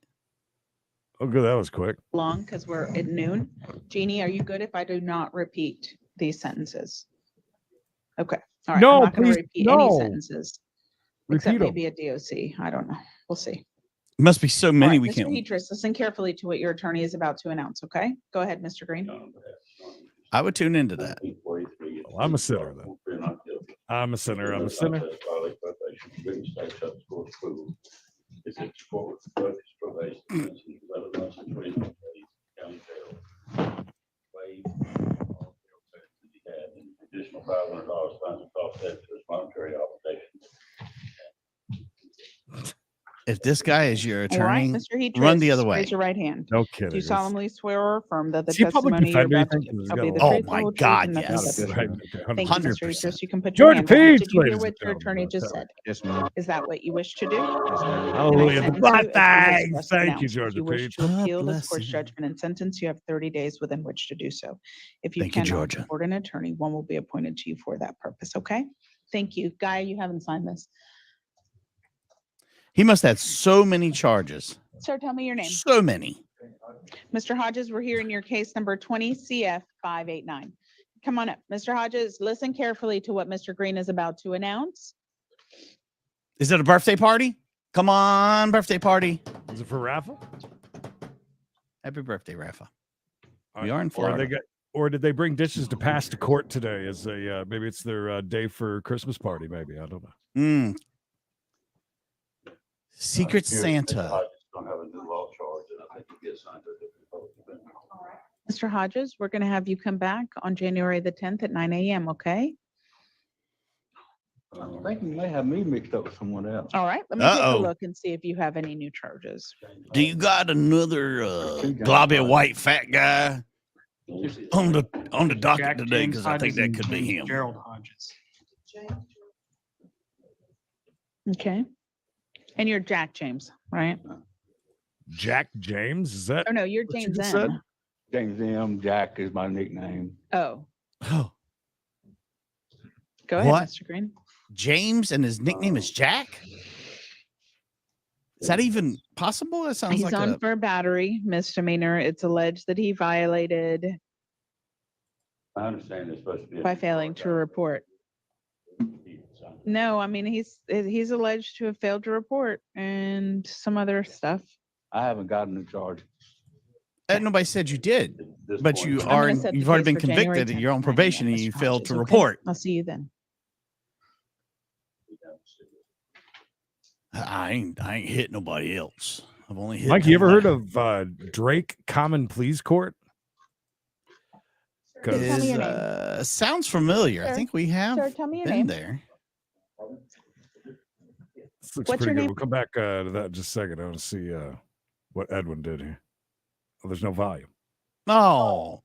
D: Oh, good. That was quick.
H: Long because we're at noon. Jeannie, are you good if I do not repeat these sentences? Okay. All right.
D: No,
H: I'm not going
D: please,
H: to repeat
D: no.
H: any sentences. Except
D: Repeat 'em.
H: maybe a DOC. I don't know. We'll see.
C: Must be so many we
H: Mr.
C: can't.
H: Hedris, listen carefully to what your attorney is about to announce, okay? Go ahead, Mr. Green.
C: I would tune into that.
D: Well, I'm a sinner then. I'm a sinner. I'm a sinner.
J: It's a court, probation, county jail. Waive all taxes he had, and additional $500 fines and costs to his monetary obligations.
C: If this guy is your
H: All right,
C: attorney,
H: Mr. Hedris,
C: run the other way.
H: raise your right hand.
D: No
H: Do
D: kidding.
H: you solemnly swear or affirm that the
D: Is he a public
H: testimony you're
D: defender, you
H: about to
D: think?
H: give
D: He's
H: shall
D: got
H: be
D: a
H: the
D: lot.
C: Oh
H: truth, the
C: my
H: whole truth,
C: God,
H: and nothing
C: yes.
H: but the
D: Right,
H: truth?
D: okay,
H: Thank you,
C: 100%.
H: Mr. Hedris. You can put your
D: Georgia
H: hand down.
D: Peach,
H: Did you hear
D: ladies
H: what
D: and
H: your attorney
D: gentlemen.
H: just said?
A: Yes, ma'am.
H: Is that what you wish to do?
D: Hallelujah. The
H: sentence
D: blood
H: you as you have
D: thanks.
H: just
D: Thank you,
H: announced. If
D: Georgia
H: you wish
D: Peach.
H: to appeal
C: God
H: this
C: bless
H: court's
C: you.
H: judgment and sentence, you have 30 days within which to do so. If you
C: Thank you,
H: cannot
C: Georgia.
H: afford an attorney, one will be appointed to you for that purpose, okay? Thank you. Guy, you haven't signed this.
C: He must have so many charges.
H: Sir, tell me your name.
C: So many.
H: Mr. Hodges, we're here in your case number 20 CF 589. Come on up. Mr. Hodges, listen carefully to what Mr. Green is about to announce.
C: Is it a birthday party? Come on, birthday party.
D: Is it for raffle?
C: Happy birthday, Rafa.
D: All
C: We
D: right.
C: are in
D: Or
C: Florida.
D: or did they bring dishes to pass to court today as a maybe it's their day for Christmas party? Maybe I don't know.
C: Secret Santa.
J: I just don't have a new law charge, and I think you get signed to a different public defender.
H: Mr. Hodges, we're going to have you come back on January the 10th at 9 a.m., okay?
A: I think you may have me mixed up with someone else.
H: All right, let me take a
C: Uh-oh.
H: look and see if you have any new charges.
C: Do you got another globby white fat guy on the docket
L: Jack
C: today?
L: James
C: Because I think
L: Hodges
C: that
L: and
C: could be
L: James
C: him.
L: Gerald Hodges.
H: Okay. And you're Jack James, right?
D: Jack James? Is that
H: Oh, no, you're
D: what you
H: James
D: just
H: M.
D: said?
A: James M. Jack is my nickname.
H: Oh,
C: Oh,
H: go ahead,
C: What?
H: Mr. Green.
C: James and his nickname is Jack? Is that even possible? That sounds
H: He's
C: like
H: on
C: a...
H: for a battery misdemeanor. It's alleged that he violated
J: I understand it's supposed to be.
H: by failing to report. No, I mean, he's alleged to have failed to report and some other stuff.
A: I haven't gotten a charge.
C: Nobody said you did,
J: This
C: but
J: point,
C: you
H: I'm
C: are.
H: gonna set the
C: You've already
H: case
C: been
H: for January
C: convicted.
H: 10th
C: You're on
H: at 9
C: probation,
H: a.m.,
C: and you
H: Mr.
C: failed
H: Hodges,
C: to
H: okay?
C: report.
H: I'll see you then.
C: I ain't hit nobody else. I've only hit.
D: Mike, you ever heard
C: somebody.
D: of Drake Common Pleas Court?
H: Tell me
C: Is,
H: your name.
C: sounds familiar. I
H: Sir,
C: think we have
H: Sir, tell me your
C: been
H: name.
C: there.
D: This looks
H: What's
D: pretty
H: your
D: good.
H: name?
D: We'll come back to that in just a second. I want to see what Edwin did here. Oh, there's no volume.
C: Oh,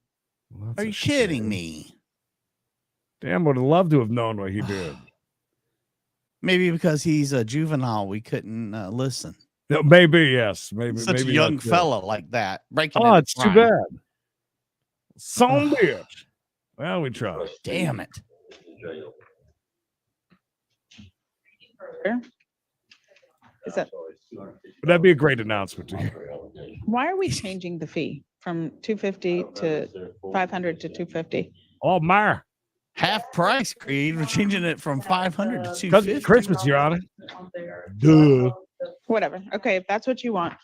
D: Well, that's
C: are
D: a
C: you kidding
D: shame.
C: me?
D: Damn, would have loved to have known what he did.
C: Maybe because he's a juvenile, we couldn't listen.
D: No, maybe, yes. Maybe
C: Such
D: maybe
C: a young
D: that's it.
C: fella like that breaking.
D: Oh,
C: into
D: it's too
C: crime.
D: bad. Son bitch. Well, we tried.
C: Damn it.
J: Jail.
H: Is that
D: But that'd be a great announcement to hear.
H: why are we changing the fee from 250 to 500 to 250?
D: Oh, my.
C: Half price, Creed. We're changing it from 500 to
D: Because
C: 250.
D: it's Christmas, Your Honor. Duh.
H: Whatever. Okay, if that's what you want,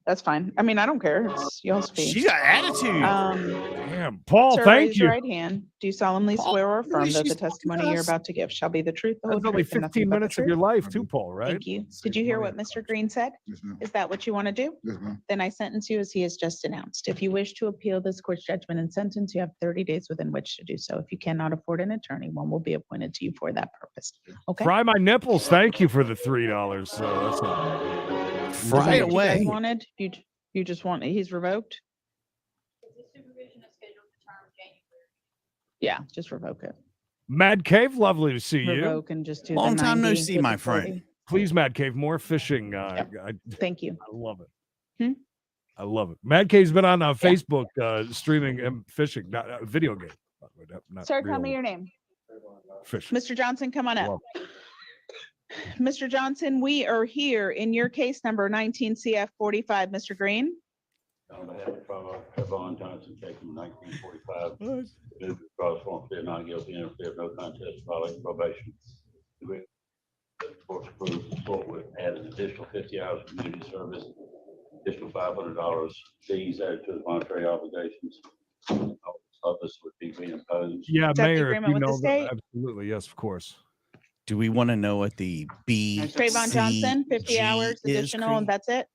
H: that's fine. I mean, I don't care. It's y'all's fee.
C: She got attitude.
D: Damn. Paul,
H: Sir,
D: thank
H: raise your
D: you.
H: right hand. Do you solemnly
C: Paul,
H: swear or
C: really,
H: affirm that the
C: she's
H: testimony
C: with
H: you're
C: us?
H: about to give shall be the truth, the whole
D: That's only
H: truth, and
D: 15
H: nothing but the
D: minutes of
H: truth?
D: your life, too, Paul, right?
H: Thank you. Did you hear what Mr. Green said? Is that what you want to do? Then I sentence you as he has just announced. If you wish to appeal this court's judgment and sentence, you have 30 days within which to do so. If you cannot afford an attorney, one will be appointed to you for that purpose. Okay?
D: Fry my nipples. Thank you for the $3. So that's not...
H: Is that
C: Fry
H: what you guys
C: away.
H: wanted? You just want, he's revoked? Yeah, just revoke it.
D: Mad Cave, lovely to see you.
H: Revoke and just do the
C: Long time no
H: 90
C: see,
H: with
C: my
H: the
C: friend.
H: 40.
D: Please, Mad Cave, more fishing.
H: Thank you.
D: I love it.
H: Hmm?
D: I love it. Mad Cave's been on Facebook streaming and fishing, not video game. by the way, not
H: Sir, tell
D: real
H: me your name.
D: fishing.
H: Mr. Johnson, come on up.
D: Love
H: Mr. Johnson, we are here in your case number 19 CF 45. Mr. Green?
J: On behalf of Trevon Johnson, case number 1945, move to cross form plead not guilty and plea of no contest, violating probation. The court approves the court would add an additional 50 hours of community service, additional $500 fees added to the monetary obligations. All this would be reimposed.
D: Yeah,
H: Is that the
D: Mayor, if
H: agreement
D: you
H: with the
D: know
H: state?
D: that, absolutely, yes, of course.
C: Do we want to know what the B?
H: Trayvon Johnson, 50
C: G
H: hours
C: is,
H: additional, and
C: Creed?
H: that's it?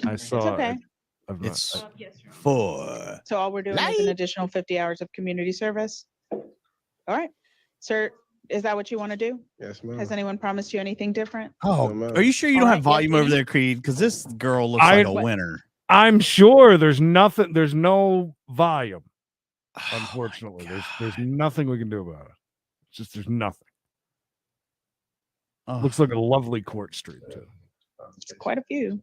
D: I saw
H: okay.
D: I've not-
C: It's
N: Yes, Your Honor.
C: 4.
H: So all we're doing is an additional 50 hours of community service? All right. Sir, is that what you want to do?
F: Yes,
H: Has anyone promised you anything different?
C: Oh, are you sure you don't
H: All
C: have
H: right, yes,
C: volume over
H: Vinny?
C: there, Creed? Because this girl looks like a winner.
D: I'm sure there's nothing, there's no volume.
C: Oh
D: Unfortunately, there's nothing we can do about it. It's just there's nothing.
C: Oh,
D: Looks like a lovely court street too.
H: It's quite a few.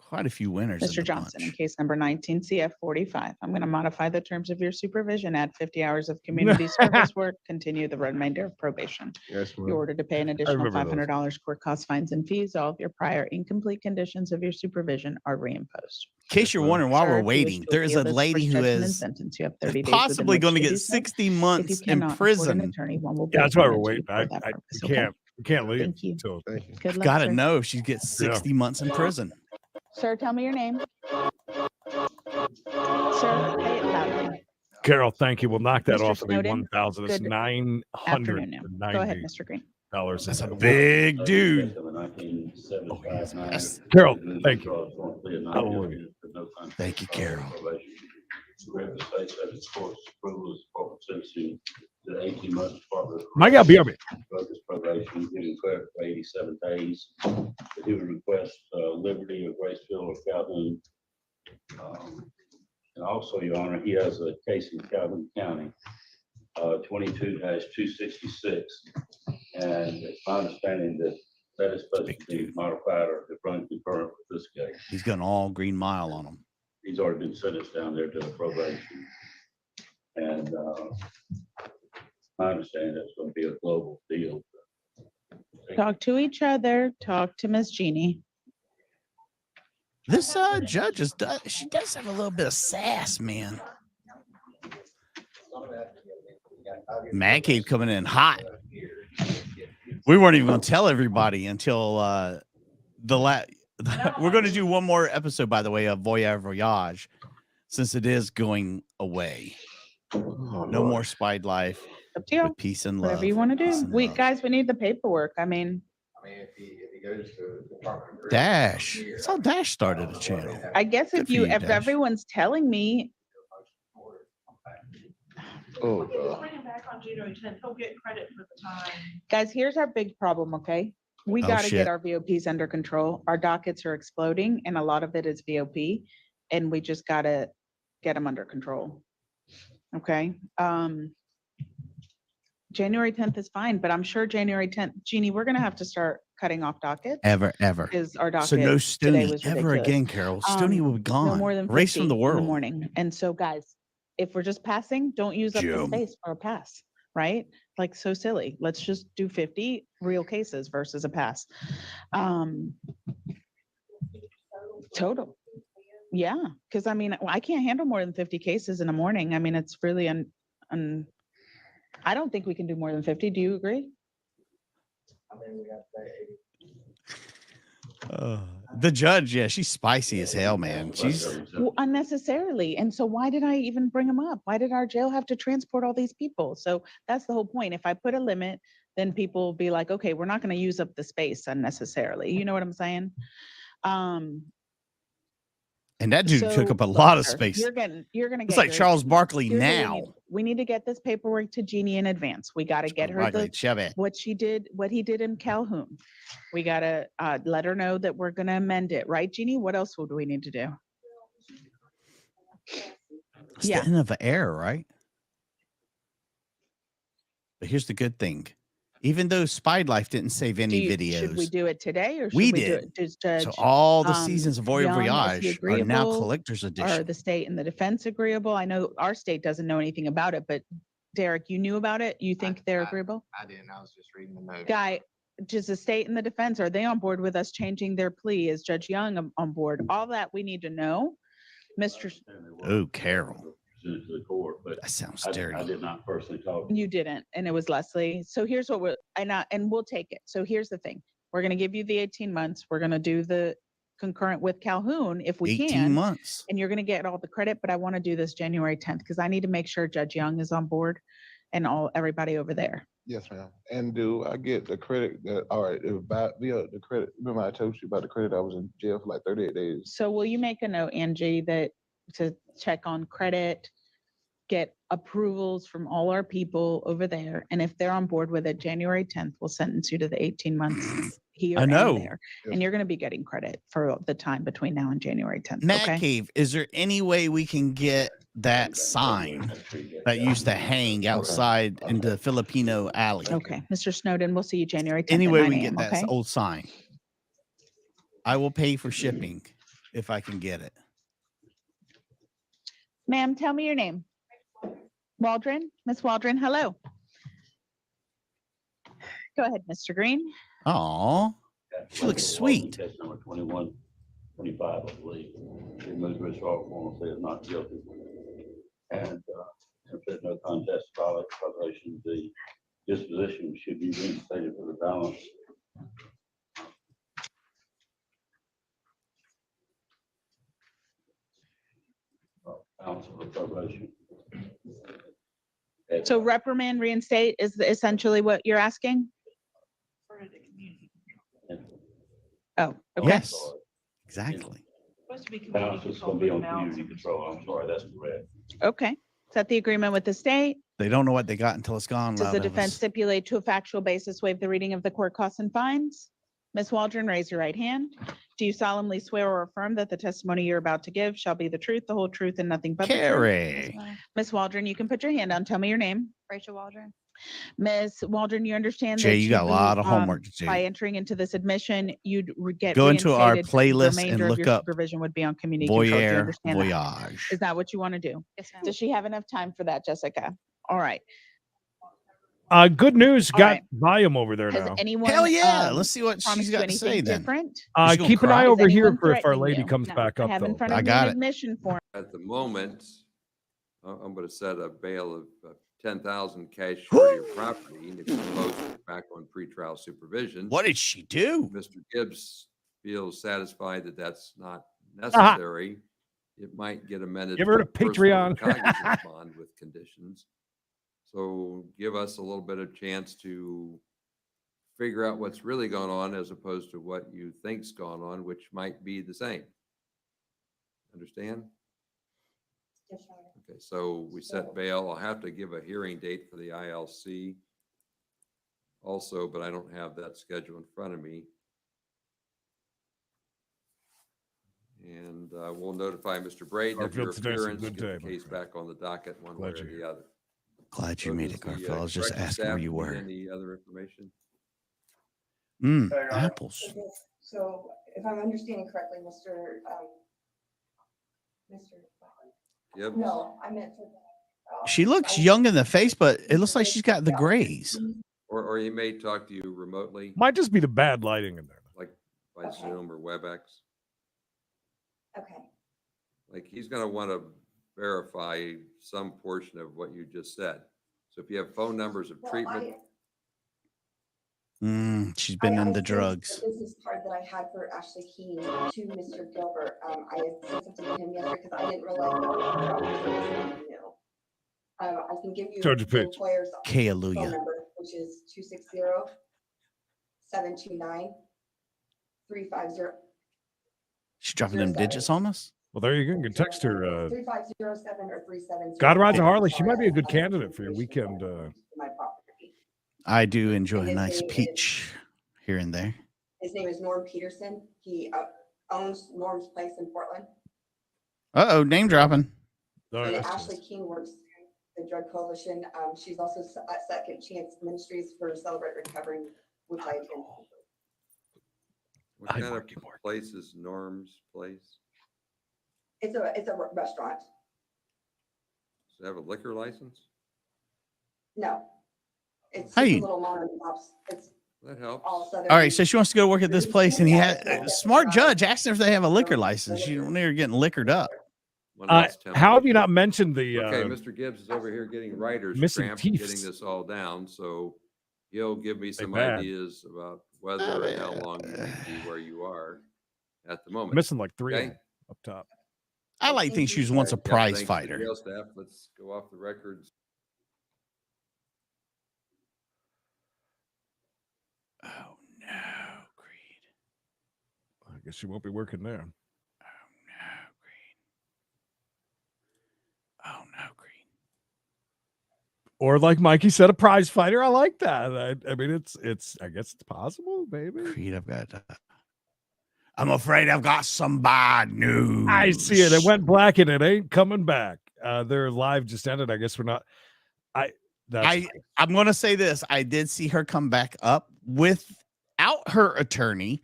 C: quite a few winners. in
H: Mr.
C: the
H: Johnson, in
C: bunch.
H: case number 19 CF 45. I'm going to modify the terms of your supervision, add 50 hours of community service work, continue the remainder of probation.
F: Yes,
H: You're ordered to pay an additional
D: remember
H: $500 court costs, fines, and fees. All of your prior incomplete conditions of your supervision are reimposed.
C: In case you're wondering, while
H: Sir,
C: we're
H: if you wish
C: waiting,
H: to
C: there is
H: appeal
C: a
H: this
C: lady
H: first
C: who
H: judgment and
C: is
H: sentence, you have 30 days
C: possibly
H: within
C: going to
H: which
C: get
H: do so.
C: 60
H: If you
C: months in
H: cannot afford an
C: prison.
H: attorney, one will be
D: Yeah, that's why we're
H: appointed to you
D: waiting.
H: for that purpose,
D: We
H: okay?
D: can't leave
H: Thank you.
D: till
H: Good luck,
C: Gotta
H: sir.
C: know if she gets 60 months in prison.
H: Sir, tell me your name. Sir, say it loudly.
D: Carol, thank you. We'll knock that
H: Mr.
D: off of the
H: Snowden,
D: 1,000. It's
H: good
D: $990.
H: afternoon now. Go ahead, Mr. Green.
C: That's a big dude.
J: Oh,
C: yes.
D: Carol, thank you. Hallelujah.
C: Thank you, Carol.
D: My God, BRB.
J: Focus probation, giving credit for 87 days. He would request Liberty or Graceville or Calhoun. And also, Your Honor, he has a case in Calhoun County, 22-266. And it's my understanding that that is supposed to be modified or to run concurrent with this case.
C: He's got an all green mile on him.
J: He's already been sentenced down there to the probation. And I understand that's going to be a global deal.
H: Talk to each other. Talk to Miss Jeannie.
C: This judge she does have a little bit of sass, man. Mad Cave coming in hot. We weren't even going to tell everybody until we're going to do one more episode, by the way, of Voyage, since it is going away. No more Spied Life.
H: Up to you.
C: With peace and love.
H: Whatever you want to
C: Peace
H: do.
C: and
H: We
C: love.
H: guys, we need the paperwork. I mean,
F: if he goes to Department of
C: Dash. That's how Dash started a channel.
H: I guess
C: Good
H: if
C: for
H: you,
C: you,
H: if
C: Dash.
H: everyone's telling me,
F: Oh,
N: Just bring him back on January 10th. He'll get credit for the time.
H: guys, here's our big problem, okay? We
C: Oh,
H: got to
C: shit.
H: get our VOPs under control. Our dockets are exploding and a lot of it is VOP, and we just got to get them under control. Okay? January 10th is fine, but I'm sure January 10th, Jeannie, we're going to have to start cutting off dockets.
C: Ever.
H: Because our docket
C: So no
H: today
C: Stoney
H: was
C: ever
H: ridiculous.
C: again, Carol. Stoney will be gone.
H: No more than
C: Race
H: 50
C: from the
H: in
C: world.
H: morning. And so guys, if we're just passing, don't use up the
C: Jim.
H: space for a pass, right? Like so silly. Let's just do 50 real cases versus a pass. Total. Yeah, because I mean, I can't handle more than 50 cases in the morning. I mean, it's really I don't think we can do more than 50. Do you agree?
C: The judge, yeah, she's spicy as hell, man. She's
H: Well, unnecessarily. And so why did I even bring them up? Why did our jail have to transport all these people? So that's the whole point. If I put a limit, then people will be like, okay, we're not going to use up the space unnecessarily. You know what I'm saying?
C: And that dude took
H: So,
C: up a
H: look,
C: lot of
H: sir,
C: space.
H: You're gonna
C: It's
H: get
C: like
H: your
C: Charles
H: 18 months.
C: Barkley
H: Here's what
C: now.
H: we need to get this paperwork to Jeannie in advance. We got to get her the what he did in Calhoun. We got to let her know that we're going to amend it, right, Jeannie? What else would we need to do?
C: It's the end of an era, right? But here's the good thing. Even though Spied Life didn't save any videos,
H: Should we do it today or should
C: we
H: we do
C: did.
H: it? Does Judge
C: So all the seasons of Voyage
H: Young, is he
C: Voyage are now
H: agreeable?
C: collector's
H: Are
C: edition.
H: the state and the defense agreeable? I know our state doesn't know anything about it, but Derek, you knew about it? You think they're agreeable?
F: I didn't, I was just reading the note.
H: Guy, does the state and the defense, are they on board with us changing their plea? Is Judge Young on board? All that we need to know. Mr.
C: Oh, Carol.
J: Presented to the court, but
C: That sounds
J: I
C: dirty.
J: did not personally talk.
H: You didn't, and it was Leslie. So here's what we're, and we'll take it. So here's the thing. We're gonna give you the 18 months. We're gonna do the concurrent with Calhoun if we
C: 18
H: can.
C: months.
H: And you're gonna get all the credit, but I want to do this January 10th because I need to make sure Judge Young is on board and everybody over there.
O: Yes, ma'am. And do I get the credit that, all right, if by via the credit, remember I told you about the credit, I was in jail for like 38 days.
H: So will you make a note, Angie, that to check on credit, get approvals from all our people over there, and if they're on board with it, January 10th, we'll sentence you to the 18 months here
C: I
H: and
C: know.
H: there. And you're gonna be getting credit for the time between now and January 10th,
C: Matt
H: okay?
C: Cave, is there any way we can get that sign that used to hang outside in the Filipino alley?
H: Okay, Mr. Snowden, we'll see you January 10th.
C: Any
H: at
C: way
H: 9
C: we
H: a.m.,
C: get that
H: okay?
C: old sign? I will pay for shipping if I can get it.
H: Ma'am, tell me your name. Waldron, Miss Waldron, hello. Go ahead, Mr. Green.
C: Aw, she looks sweet.
J: Test number 2125, I believe. They moved to withdrawal form, says not guilty. And if there's no contest violation, the disposition should be reinstated for the balance. Balance of the probation.
H: So reprimand, reinstate is essentially what you're asking? Oh, okay.
C: Yes, exactly.
J: Balance is going to be on community control. I'm sorry, that's correct.
H: Okay. Is that the agreement with the state?
C: They don't know what they got until it's gone.
H: Does the
C: Loud
H: defense
C: Elvis.
H: stipulate to a factual basis waive the reading of the court costs and fines? Ms. Waldron, raise your right hand. Do you solemnly swear or affirm that the testimony you're about to give shall be the truth, the whole truth, and nothing but the truth?
C: Carrie.
H: Ms. Waldron, you can put your hand on. Tell me your name.
N: Rachel Waldron.
H: Ms. Waldron, you understand that
C: Jay, you got a lot of
H: you,
C: homework to do.
H: By entering into this admission, you'd get
C: Go into our
H: reinstated. The
C: playlist and
H: remainder of
C: look
H: your
C: up
H: supervision would be on community control. Do you
C: Voyeur
H: understand that?
C: Voyage.
H: Is that what you want to do?
N: Yes, ma'am.
H: Does she have enough time for that, Jessica? All right.
D: Good news.
H: All
D: Got
H: right.
D: volume over there
H: Has
D: now.
H: anyone?
C: Hell yeah. Let's see what
H: promised
C: she's
H: you
C: got to say
H: anything
C: then.
H: different?
C: She's gonna
D: Keep an
C: cry.
D: eye
H: Is
D: over here
H: anyone
D: for if Our
H: threatening
D: Lady
H: you?
D: comes
H: No.
D: back
H: I
D: up,
H: have in
D: though.
H: front
C: I
H: of me
C: got
H: an
C: it.
H: admission form.
P: At the moment, I'm gonna set a bail of 10,000 cash for your property, and if you post it back on pretrial supervision.
C: What did she do?
P: Mr. Gibbs feels satisfied that that's not necessary. It might get amended.
D: Give her
P: for
D: to
P: personal
D: Patreon.
P: recognizance bond with conditions. So give us a little bit of chance to figure out what's really going on as opposed to what you think's gone on, which might be the same. Understand? Okay, so we set bail. I'll have to give a hearing date for the ILC also, but I don't have that schedule in front of me. And we'll notify Mr. Braden of your
D: Garfield, today's a
P: appearance,
D: good
P: get
D: day,
P: the case back on the docket one way
D: Glad
P: or
D: you're
P: the other.
C: Glad you
P: So
C: made
P: does
C: it,
P: the,
C: Garfield. I was just
P: corrections
C: asking where
P: staff
C: you
P: need
C: were.
P: Any other information?
C: Apples.
N: So if I'm understanding correctly, Mr.
P: Yep.
N: No, I meant for.
C: She looks young in the face, but it looks like she's got the grays.
P: Or he may talk to you remotely,
D: Might just be the bad lighting in there.
P: like by Zoom or WebEx.
N: Okay.
P: Like he's gonna want to verify some portion of what you just said. So if you have phone numbers of treatment,
C: She's been
N: I
C: in the
N: sent
C: drugs.
N: the business card that I had for Ashley Keene to Mr. Gilbert. I had sent something to him yesterday because I didn't realize that was new. I can give you
D: Charge a
N: the
D: pitch.
N: employer's
C: Hallelujah.
N: phone number, which is 260-729-350.
C: She's dropping them digits on us.
D: Well, there you go. You can text her.
N: 3507 or 37.
D: God rides a Harley. She might be a good candidate for your weekend.
N: My property.
C: I do enjoy a
N: his
C: nice
N: name is-
C: peach here and there.
N: His name is Norm Peterson. He owns Norm's Place in Portland.
C: Uh-oh, name dropping.
N: And Ashley King works the Drug Coalition. She's also at Second Chance Ministries for Celebrate Recovery, which I attend.
P: What kind of place is Norm's Place?
N: It's a restaurant.
P: Does it have a liquor license?
N: No. It's
C: Hey.
N: just a little mom and pops. It's
P: That helps.
N: all Southern.
C: All right, so she wants to go work at this place, and he had a smart judge asked her if they have a liquor license. She don't need her getting liquored up.
D: How have you not mentioned the?
P: Okay, Mr. Gibbs is over here getting writer's
D: missing
P: cramp and
D: teeth.
P: getting this all down, so he'll give me some
D: bad.
P: ideas about whether and how long you need to be where you are at the moment.
D: Missing like 3
P: Okay?
D: up top.
C: I like to think she was once a
P: Yeah,
C: prize
P: thanks to
C: fighter.
P: jail staff. Let's go off the records.
D: I guess she won't be working there.
C: Oh no, Creed.
D: Or like Mikey said, a prize fighter. I like that. I mean, it's. I guess it's possible, maybe.
C: Creed, I've got. I'm afraid I've got some bad news.
D: I see it. It went black and it ain't coming back. Their live just ended. I guess we're not.
C: I'm going to say this. I did see her come back up without her attorney,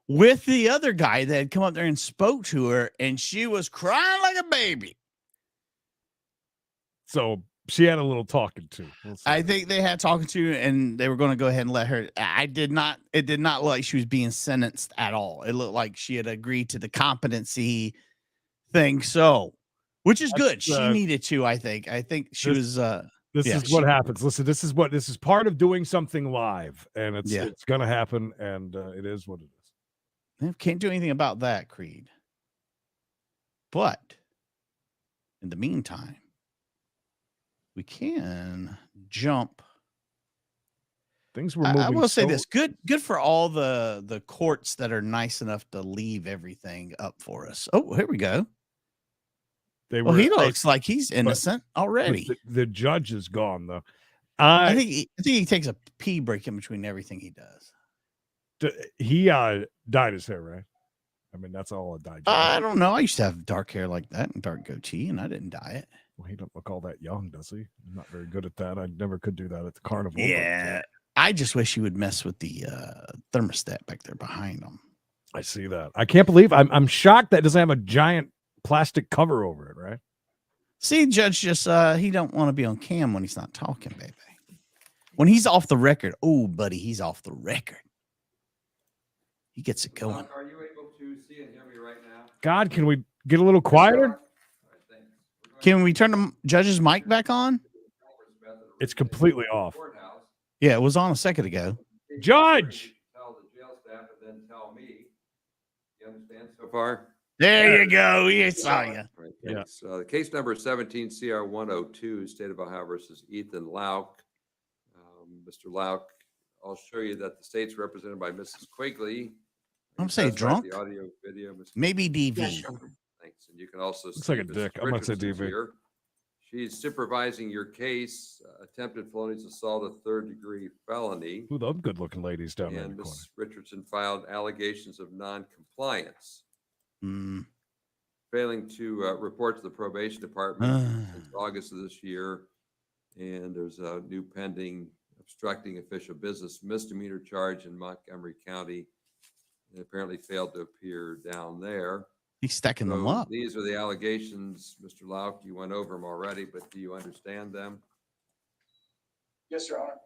C: with the other guy that had come up there and spoke to her, and she was crying like a baby.
D: So she had a little talking to.
C: I think they had talking to, and they were going to go ahead and let her. It did not look like she was being sentenced at all. It looked like she had agreed to the competency thing. So, which is good. She needed to, I think. I think she was.
D: This
C: yeah,
D: is what happens. Listen, this is part of doing something live, and it's going to happen, and it is what it is.
C: Can't do anything about that, Creed. But in the meantime, we can jump.
D: Things were moving.
C: I will say this: good for all the courts that are nice enough to leave everything up for us. Oh, here we go. He looks like he's innocent already.
D: The judge is gone, though.
C: I think he takes a pee break in between everything he does.
D: He dyed his hair, right? I mean, that's all a dye.
C: I don't know. I used to have dark hair like that and dark goatee, and I didn't dye it.
D: Well, he don't look all that young, does he? I'm not very good at that. I never could do that at the carnival.
C: Yeah, I just wish he would mess with the thermostat back there behind him.
D: I see that. I can't believe I'm shocked that doesn't have a giant plastic cover over it, right?
C: See, Judge just he don't want to be on cam when he's not talking, baby. When he's off the record, oh, buddy, he's off the record. He gets it going.
P: Are you able to see and hear me right now?
D: God, can we get a little quieter?
C: Can we turn the judge's mic back on?
D: It's completely off.
C: Yeah, it was on a second ago.
D: Judge!
P: Tell the jail staff and then tell me. You understand so far?
C: There you go. We saw you.
P: Right, thanks. The case number 17 CR 102, State of Ohio versus Ethan Lauk. Mr. Lauk, I'll show you that the state's represented by Mrs. Quigley.
C: I'm saying drunk.
P: The audio, video, Mr.
C: Maybe DV.
P: Thanks. And you can also
D: Looks like a
P: Mrs.
D: dick. I'm gonna say
P: Richardson's
D: DV.
P: here. She's supervising your case, attempted felonious assault, a third-degree felony.
D: Who those good-looking ladies down there in
P: And
D: the corner?
P: Ms. Richardson filed allegations of non-compliance,
C: Mm.
P: failing to report to the probation department since August of this year. And there's a new pending obstructing official business misdemeanor charge in Montgomery County. And apparently failed to appear down there.
C: He's stacking them
P: So
C: up.
P: These are the allegations, Mr. Lauk. You went over them already, but do you understand them?
F: Yes, Your Honor.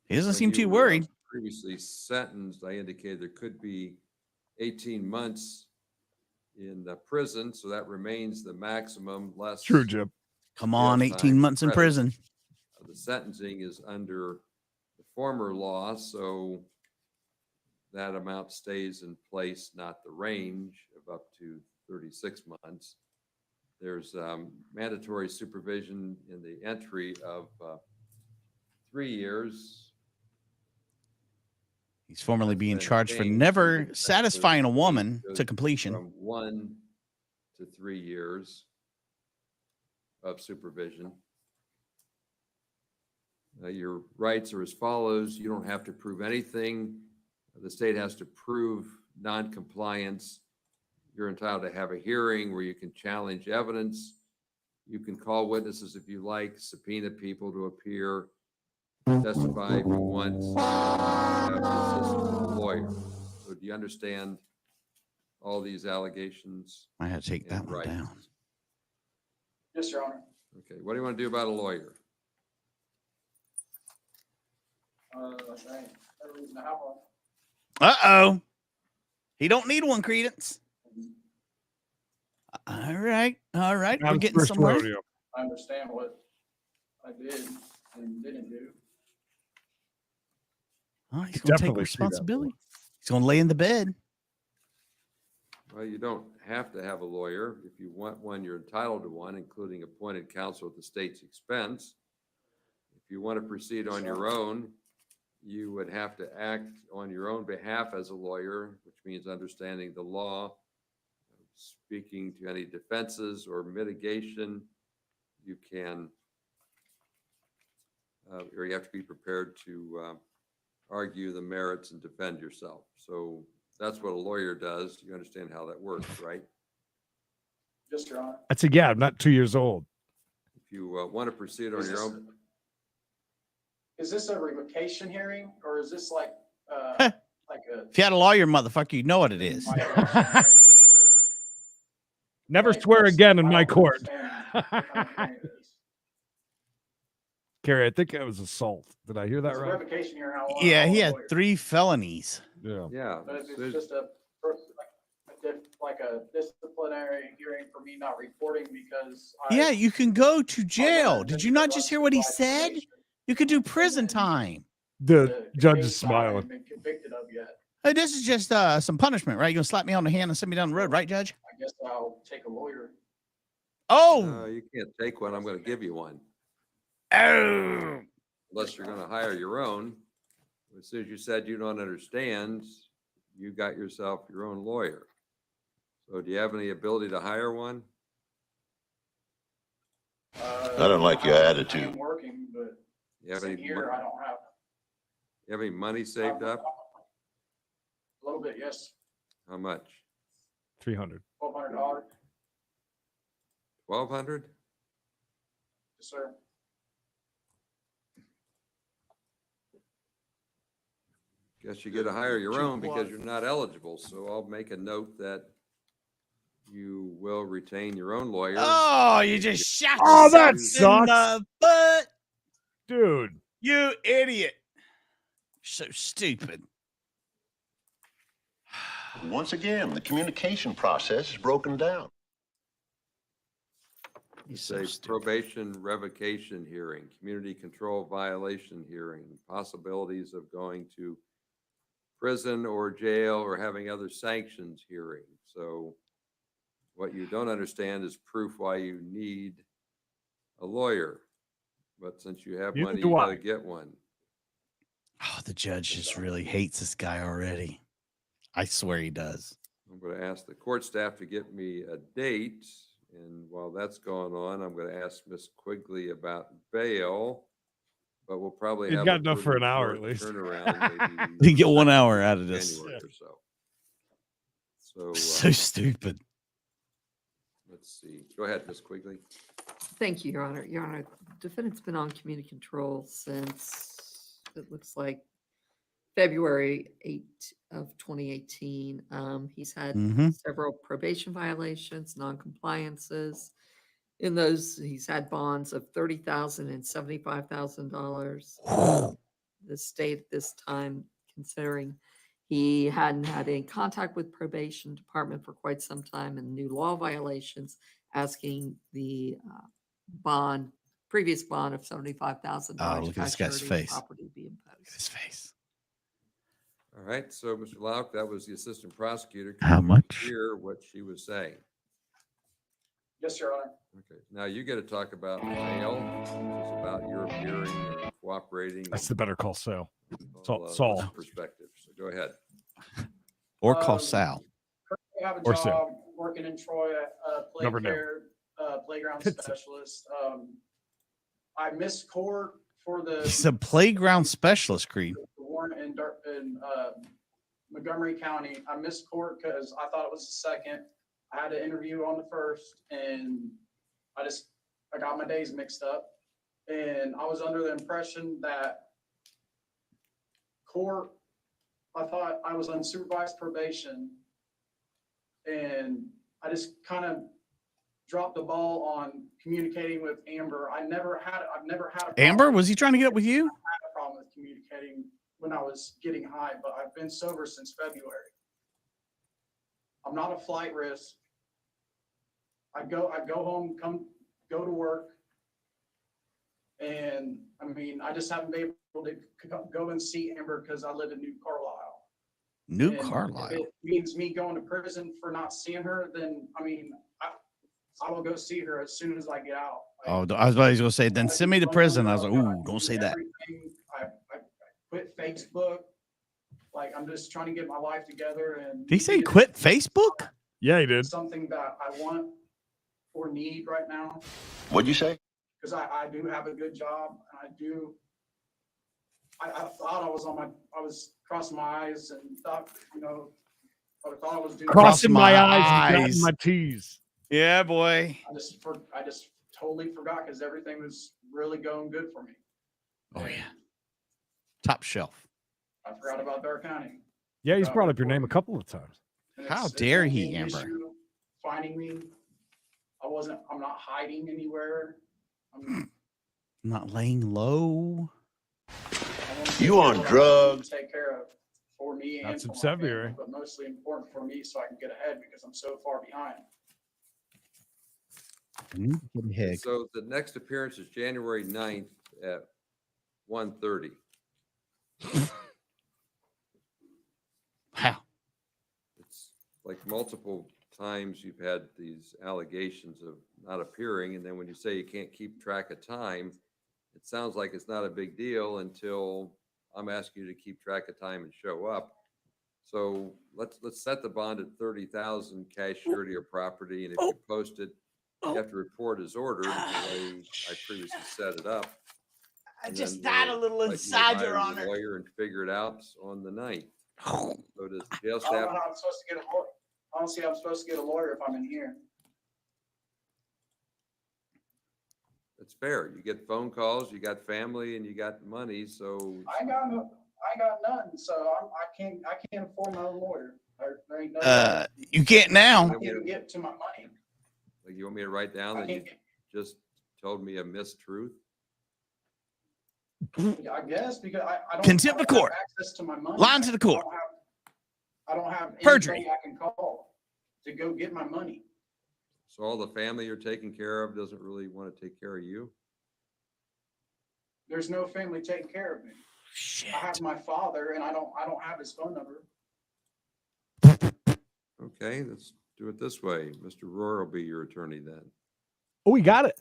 C: He doesn't
P: When
C: seem
P: you
C: too
P: were
C: worried.
P: Previously sentenced, I indicated there could be 18 months in the prison, so that remains the maximum less.
D: True, Jim.
C: Come on,
P: jail
C: 18
P: time
C: months in
P: credit.
C: prison.
P: The sentencing is under the former law, so that amount stays in place, not the range of up to 36 months. There's mandatory supervision in the entry of 3 years.
C: He's formerly
P: That's
C: being
P: been
C: charged for
P: changed to
C: never
P: the
C: satisfying a
P: sentence
C: woman
P: goes
C: to completion.
P: From 1 to 3 years of supervision. Your rights are as follows. You don't have to prove anything. The state has to prove non-compliance. You're entitled to have a hearing where you can challenge evidence. You can call witnesses if you like, subpoena people to appear, testify if you want, have the assistance of a lawyer. So do you understand all these allegations?
C: I had to take that
P: and
C: one
P: rights?
C: down.
L: Yes, Your Honor.
P: Okay, what do you want to do about a lawyer?
C: Uh-oh. He don't need one, Creedence. All right. All right. We're
D: Not his
C: getting
D: first
C: somewhere.
D: rodeo.
L: I understand what I did and didn't do.
C: Oh, he's
D: Could
C: going to take
D: definitely see that
C: responsibility. He's going to lay in the bed.
P: Well, you don't have to have a lawyer. If you want one, you're entitled to one, including appointed counsel at the state's expense. If you want to proceed on your own, you would have to act on your own behalf as a lawyer, which means understanding the law, speaking to any defenses or mitigation. You can, or you have to be prepared to argue the merits and defend yourself. So that's what a lawyer does. You understand how that works, right?
L: Yes, Your Honor.
D: That's a yeah. I'm not 2 years old.
P: If you want to proceed on your own,
L: Is this a revocation hearing or is this like like a?
C: If you had a lawyer, motherfucker, you know what it is.
D: Never swear again in my court. Carrie, I think it was assault. Did I hear that
L: It's a
D: right?
L: revocation hearing. I want
C: Yeah,
L: all
C: he
L: the
C: had
L: lawyers.
C: 3 felonies.
D: Yeah.
P: yeah.
L: But if
P: there's-
L: it's just like a disciplinary hearing for me not reporting because.
C: Yeah, you can go to jail. Did you not just hear what he said? You could do prison time.
D: The judge is smiling.
L: Been convicted of yet.
C: Hey, this is just some punishment, right? You're going to slap me on the hand and send me down the road, right, Judge?
L: I guess I'll take a lawyer.
C: Oh!
P: No, you can't take one. I'm going to give you one.
C: Oh!
P: Unless you're going to hire your own. As soon as you said you don't understand, you got yourself your own lawyer. So do you have any ability to hire one?
Q: I don't like your attitude.
L: I'm working, but
P: You have
L: sitting
P: any,
L: here, I don't have
P: you have any money saved up?
L: a little bit, yes,
P: How much?
D: 300.
L: $1,200.
P: 1,200?
L: Yes, sir.
P: Guess you get to hire your own because you're not eligible. So I'll make a note that you will retain your own lawyer.
C: Oh, you just shot
D: Oh, that
C: yourself in
D: sucks.
C: the butt.
D: Dude.
C: You idiot. So stupid.
Q: Once again, the communication process is broken down.
P: It's a probation revocation hearing, community control violation hearing, possibilities of going to prison or jail or having other sanctions hearing. So what you don't understand is proof why you need a lawyer. But since you have
D: Neither
P: money,
D: do
P: you
D: I.
P: gotta get one.
C: Oh, the judge just really hates this guy already. I swear he does.
P: I'm going to ask the court staff to get me a date. And while that's going on, I'm going to ask Miss Quigley about bail. But we'll probably
D: He's
P: have
D: got
P: a
D: enough for an
P: pretty
D: hour
P: short
D: at least.
P: turnaround.
C: You get 1 hour out of this.
P: January or so. So
C: So stupid.
P: let's see. Go ahead, Miss Quigley.
R: Thank you, Your Honor. Your Honor, defendant's been on community control since, it looks like, February 8 of 2018. He's had several probation violations, non-compliances. In those, he's had bonds of $30,000 and $75,000. The state at this time, considering he hadn't had any contact with probation department for quite some time and new law violations, asking the previous bond of $75,000.
C: Oh, look at this guy's face.
R: Property be imposed.
C: Look at his face.
P: All right. So, Mr. Lauk, that was the assistant prosecutor.
C: How
P: Can you
C: much?
P: Hear what she was saying.
L: Yes, Your Honor.
P: Okay. Now you get to talk about bail, which is about your appearing or cooperating.
D: That's the better call, Sal.
P: all,
D: Saul.
P: perspective. So Go ahead.
C: Or call Sal.
L: I have a
D: Or Sam.
L: job working in Troy at play
D: Never know.
L: care, playground specialist. I missed court for
C: He's
L: the
C: a playground specialist, Creed.
L: warrant in Montgomery County. I missed court because I thought it was the second. I had an interview on the first, and I got my days mixed up. And I was under the impression that court, I thought I was on supervised probation. And I just kind of dropped the ball on communicating with Amber. I've never had a problem.
C: Amber, was he trying to get with you?
L: I had a problem with communicating when I was getting high, but I've been sober since February. I'm not a flight risk. I go home, go to work. And I mean, I just haven't been able to go and see Amber because I live in New Carlisle.
C: New
L: And
C: Carlisle.
L: If it means me going to prison for not seeing her, then I mean, I will go see her as soon as I get out.
C: Oh, I was about to say, then send me to prison. I was like, ooh, don't say that.
L: I quit Facebook. Like, I'm just trying to get my life together. And
C: Did he say quit Facebook?
D: Yeah, he did.
L: something that I want or need right now.
Q: What'd you say?
L: Because I do have a good job. And I thought I was crossing my eyes and thought, I thought I was doing.
D: Crossing my eyes and
C: eyes.
D: dotting my T's.
C: Yeah, boy.
L: I just totally forgot because everything was really going good for me.
C: Oh, yeah. Top shelf.
L: I forgot about Darke County.
D: Yeah, he's brought up your name a couple of times.
L: And
C: How
L: it's
C: dare
L: only
C: he,
L: an
C: Amber?
L: issue Finding me. I'm not hiding anywhere.
C: I'm not laying low.
Q: You on drugs?
L: Take care of for me and
D: That's
L: for
D: in
L: my family,
D: February.
L: but mostly important for me so I can get ahead because I'm so far behind.
C: Get ahead.
P: So the next appearance is January 9th at 1:30.
C: Wow.
P: It's like multiple times you've had these allegations of not appearing, and then when you say you can't keep track of time, it sounds like it's not a big deal until I'm asking you to keep track of time and show up. So let's set the bond at 30,000 cash surety or property, and if you post it, you have to report as ordered the way I previously set it up.
C: I
P: And
C: just
P: then
C: died
P: we'll
C: a little
P: let you
C: inside,
P: hire
C: Your Honor.
P: lawyer and figure it out on the 9th. So does jail
L: I don't
P: staff,
L: know how I'm supposed to get a lawyer. Honestly, I'm supposed to get a lawyer if I'm in here.
P: it's fair. You get phone calls, you got family, and you got money, so
L: I got none, so I can't afford my own lawyer. There ain't no.
C: You can't now.
L: I can't even get to my money.
P: like, you want me to write down
L: I
P: that you
L: can't
P: just told me a mistruth?
L: I guess because I don't.
C: Contempt
L: I
C: of
L: don't have
C: court.
L: access to my money.
C: Lying to the court.
L: I don't have
C: Perjury.
L: anybody I can call to go get my money.
P: So all the family you're taking care of doesn't really want to take care of you?
L: There's no family taking care of me.
C: Shit.
L: I have my father, and I don't have his phone number.
P: Okay, let's do it this way. Mr. Rohr will be your attorney then.
D: Oh, we got it.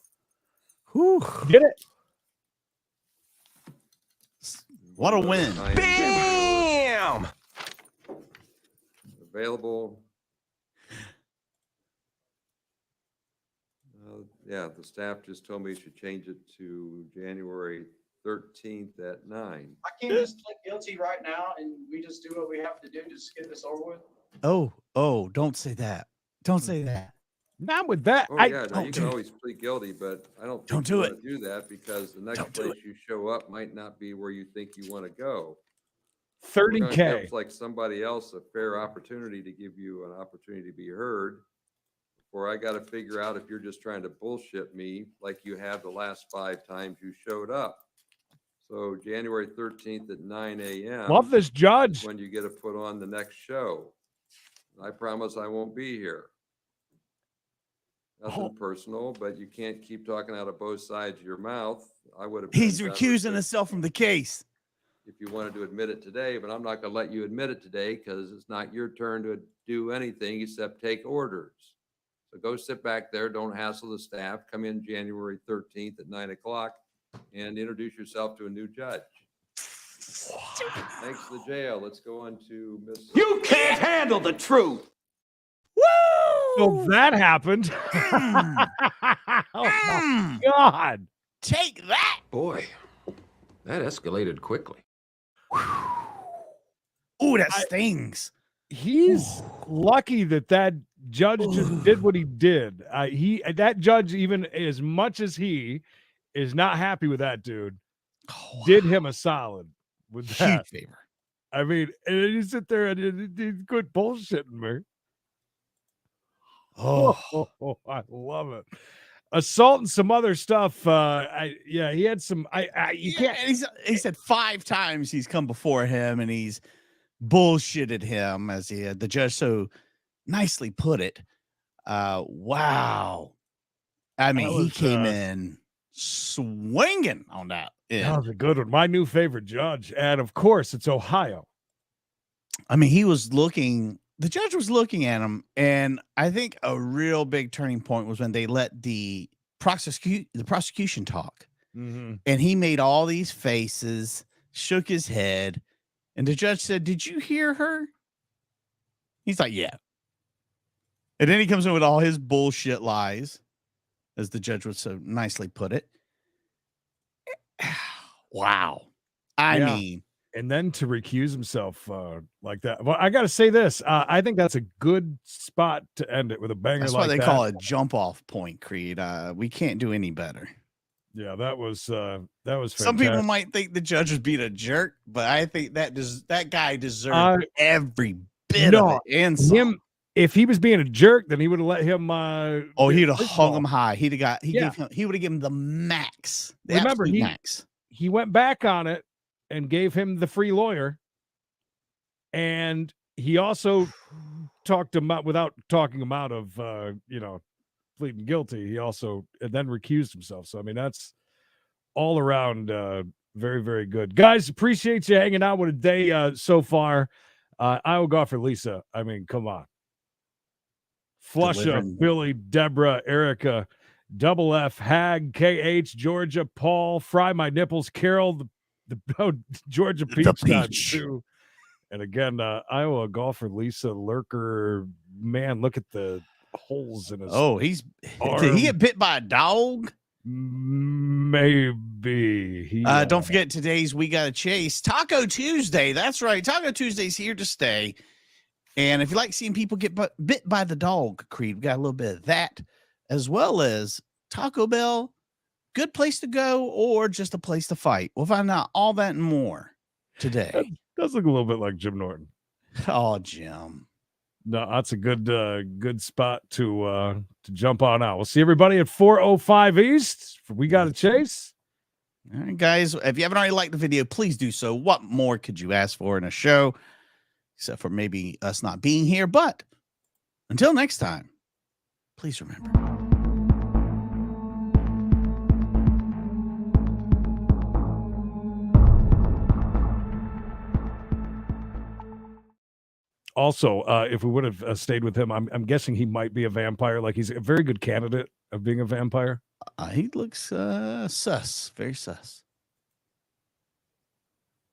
C: Whew.
D: Get it?
C: What a win.
P: Bam! Available. Yeah, the staff just told me you should change it to January 13th at 9.
L: I can't just plead guilty right now, and we just do what we have to do to just get this over with.
C: Oh, don't say that. Don't say that.
D: Not with that.
P: Oh,
D: I
P: yeah, no,
C: don't
P: you can
C: do-
P: always plead guilty, but I don't
C: Don't
P: think you
C: do
P: want
C: it.
P: to do that because the next
C: Don't do
P: place you show up might not be where you think you want to go.
D: 30K.
P: It's like somebody else a fair opportunity to give you an opportunity to be heard. Or I got to figure out if you're just trying to bullshit me like you have the last 5 times you showed up. So January 13th at 9 a.m.
D: Love this judge.
P: when you get to put on the next show. I promise I won't be here. Nothing personal, but you can't keep talking out of both sides of your mouth. I would have.
C: He's
P: been done with
C: recusing
P: it
C: himself from the case.
P: if you wanted to admit it today, but I'm not going to let you admit it today because it's not your turn to do anything except take orders. So go sit back there. Don't hassle the staff. Come in January 13th at 9 o'clock and introduce yourself to a new judge. Thanks to the jail. Let's go on to Miss.
I: You can't handle the truth.
D: So that happened. Oh my God.
C: Take that.
S: Boy, that escalated quickly.
C: Ooh, that stings.
D: He's lucky that that judge just did what he did. That judge, even as much as he is not happy with that dude, did him a solid with that.
C: Huge favor.
D: I mean, and then you sit there and you quit bullshitting me. Oh, I love it. Assault and some other stuff. He had some. You can't.
C: He said 5 times he's come before him and he's bullshitted him, as the judge so nicely put it. Wow. I mean, he came in swinging on that.
D: That was a good one. My new favorite judge, and of course, it's Ohio.
C: I mean, the judge was looking at him, and I think a real big turning point was when they let the prosecution talk.
D: Mm-hmm.
C: And he made all these faces, shook his head, and the judge said, "Did you hear her?" He's like, "Yeah." And then he comes in with all his bullshit lies, as the judge would so nicely put it. Wow. I mean,
D: and then to recuse himself like that. Well, I got to say this. I think that's a good spot to end it with a banger.
C: That's
D: like
C: why they
D: that.
C: call it jump off point, Creed. We can't do any better.
D: Yeah, that was fantastic.
C: Some people might think the judge was being a jerk, but I think that guy deserved every bit of it. And some.
D: If he was being a jerk, then he would have let him.
C: He'd have hung him high. He would have given him the max.
D: Remember,
C: max.
D: He went back on it and gave him the free lawyer, and he also talked him out without talking him out of pleading guilty. He also and then recused himself. So I mean, that's all around very, very good. Guys, appreciate you hanging out with a day so far. I will go for Lisa. I mean, come on. Flusha, Billy, Deborah, Erica, Double F, Hag, KH, Georgia, Paul, Fry My Nipples, Carol, the Georgia Peach, too. And again, Iowa golfer Lisa Lurker. Man, look at the holes in his.
C: Oh, did he get bit by a dog?
D: Maybe.
C: Don't forget today's We Gotta Chase Taco Tuesday. That's right. Taco Tuesday's here to stay. And if you like seeing people get bit by the dog, Creed, we got a little bit of that, as well as Taco Bell, good place to go or just a place to fight. We'll find out all that and more today.
D: That does look a little bit like Jim Norton.
C: Oh, Jim.
D: No, that's a good spot to jump on out. We'll see everybody at 4:05 East. We Gotta Chase.
C: All right, guys, if you haven't already liked the video, please do so. What more could you ask for in a show? Except for maybe us not being here. But until next time, please remember.
D: Also, if we would have stayed with him, I'm guessing he might be a vampire. Like he's a very good candidate of being a vampire.
C: He looks sus, very sus.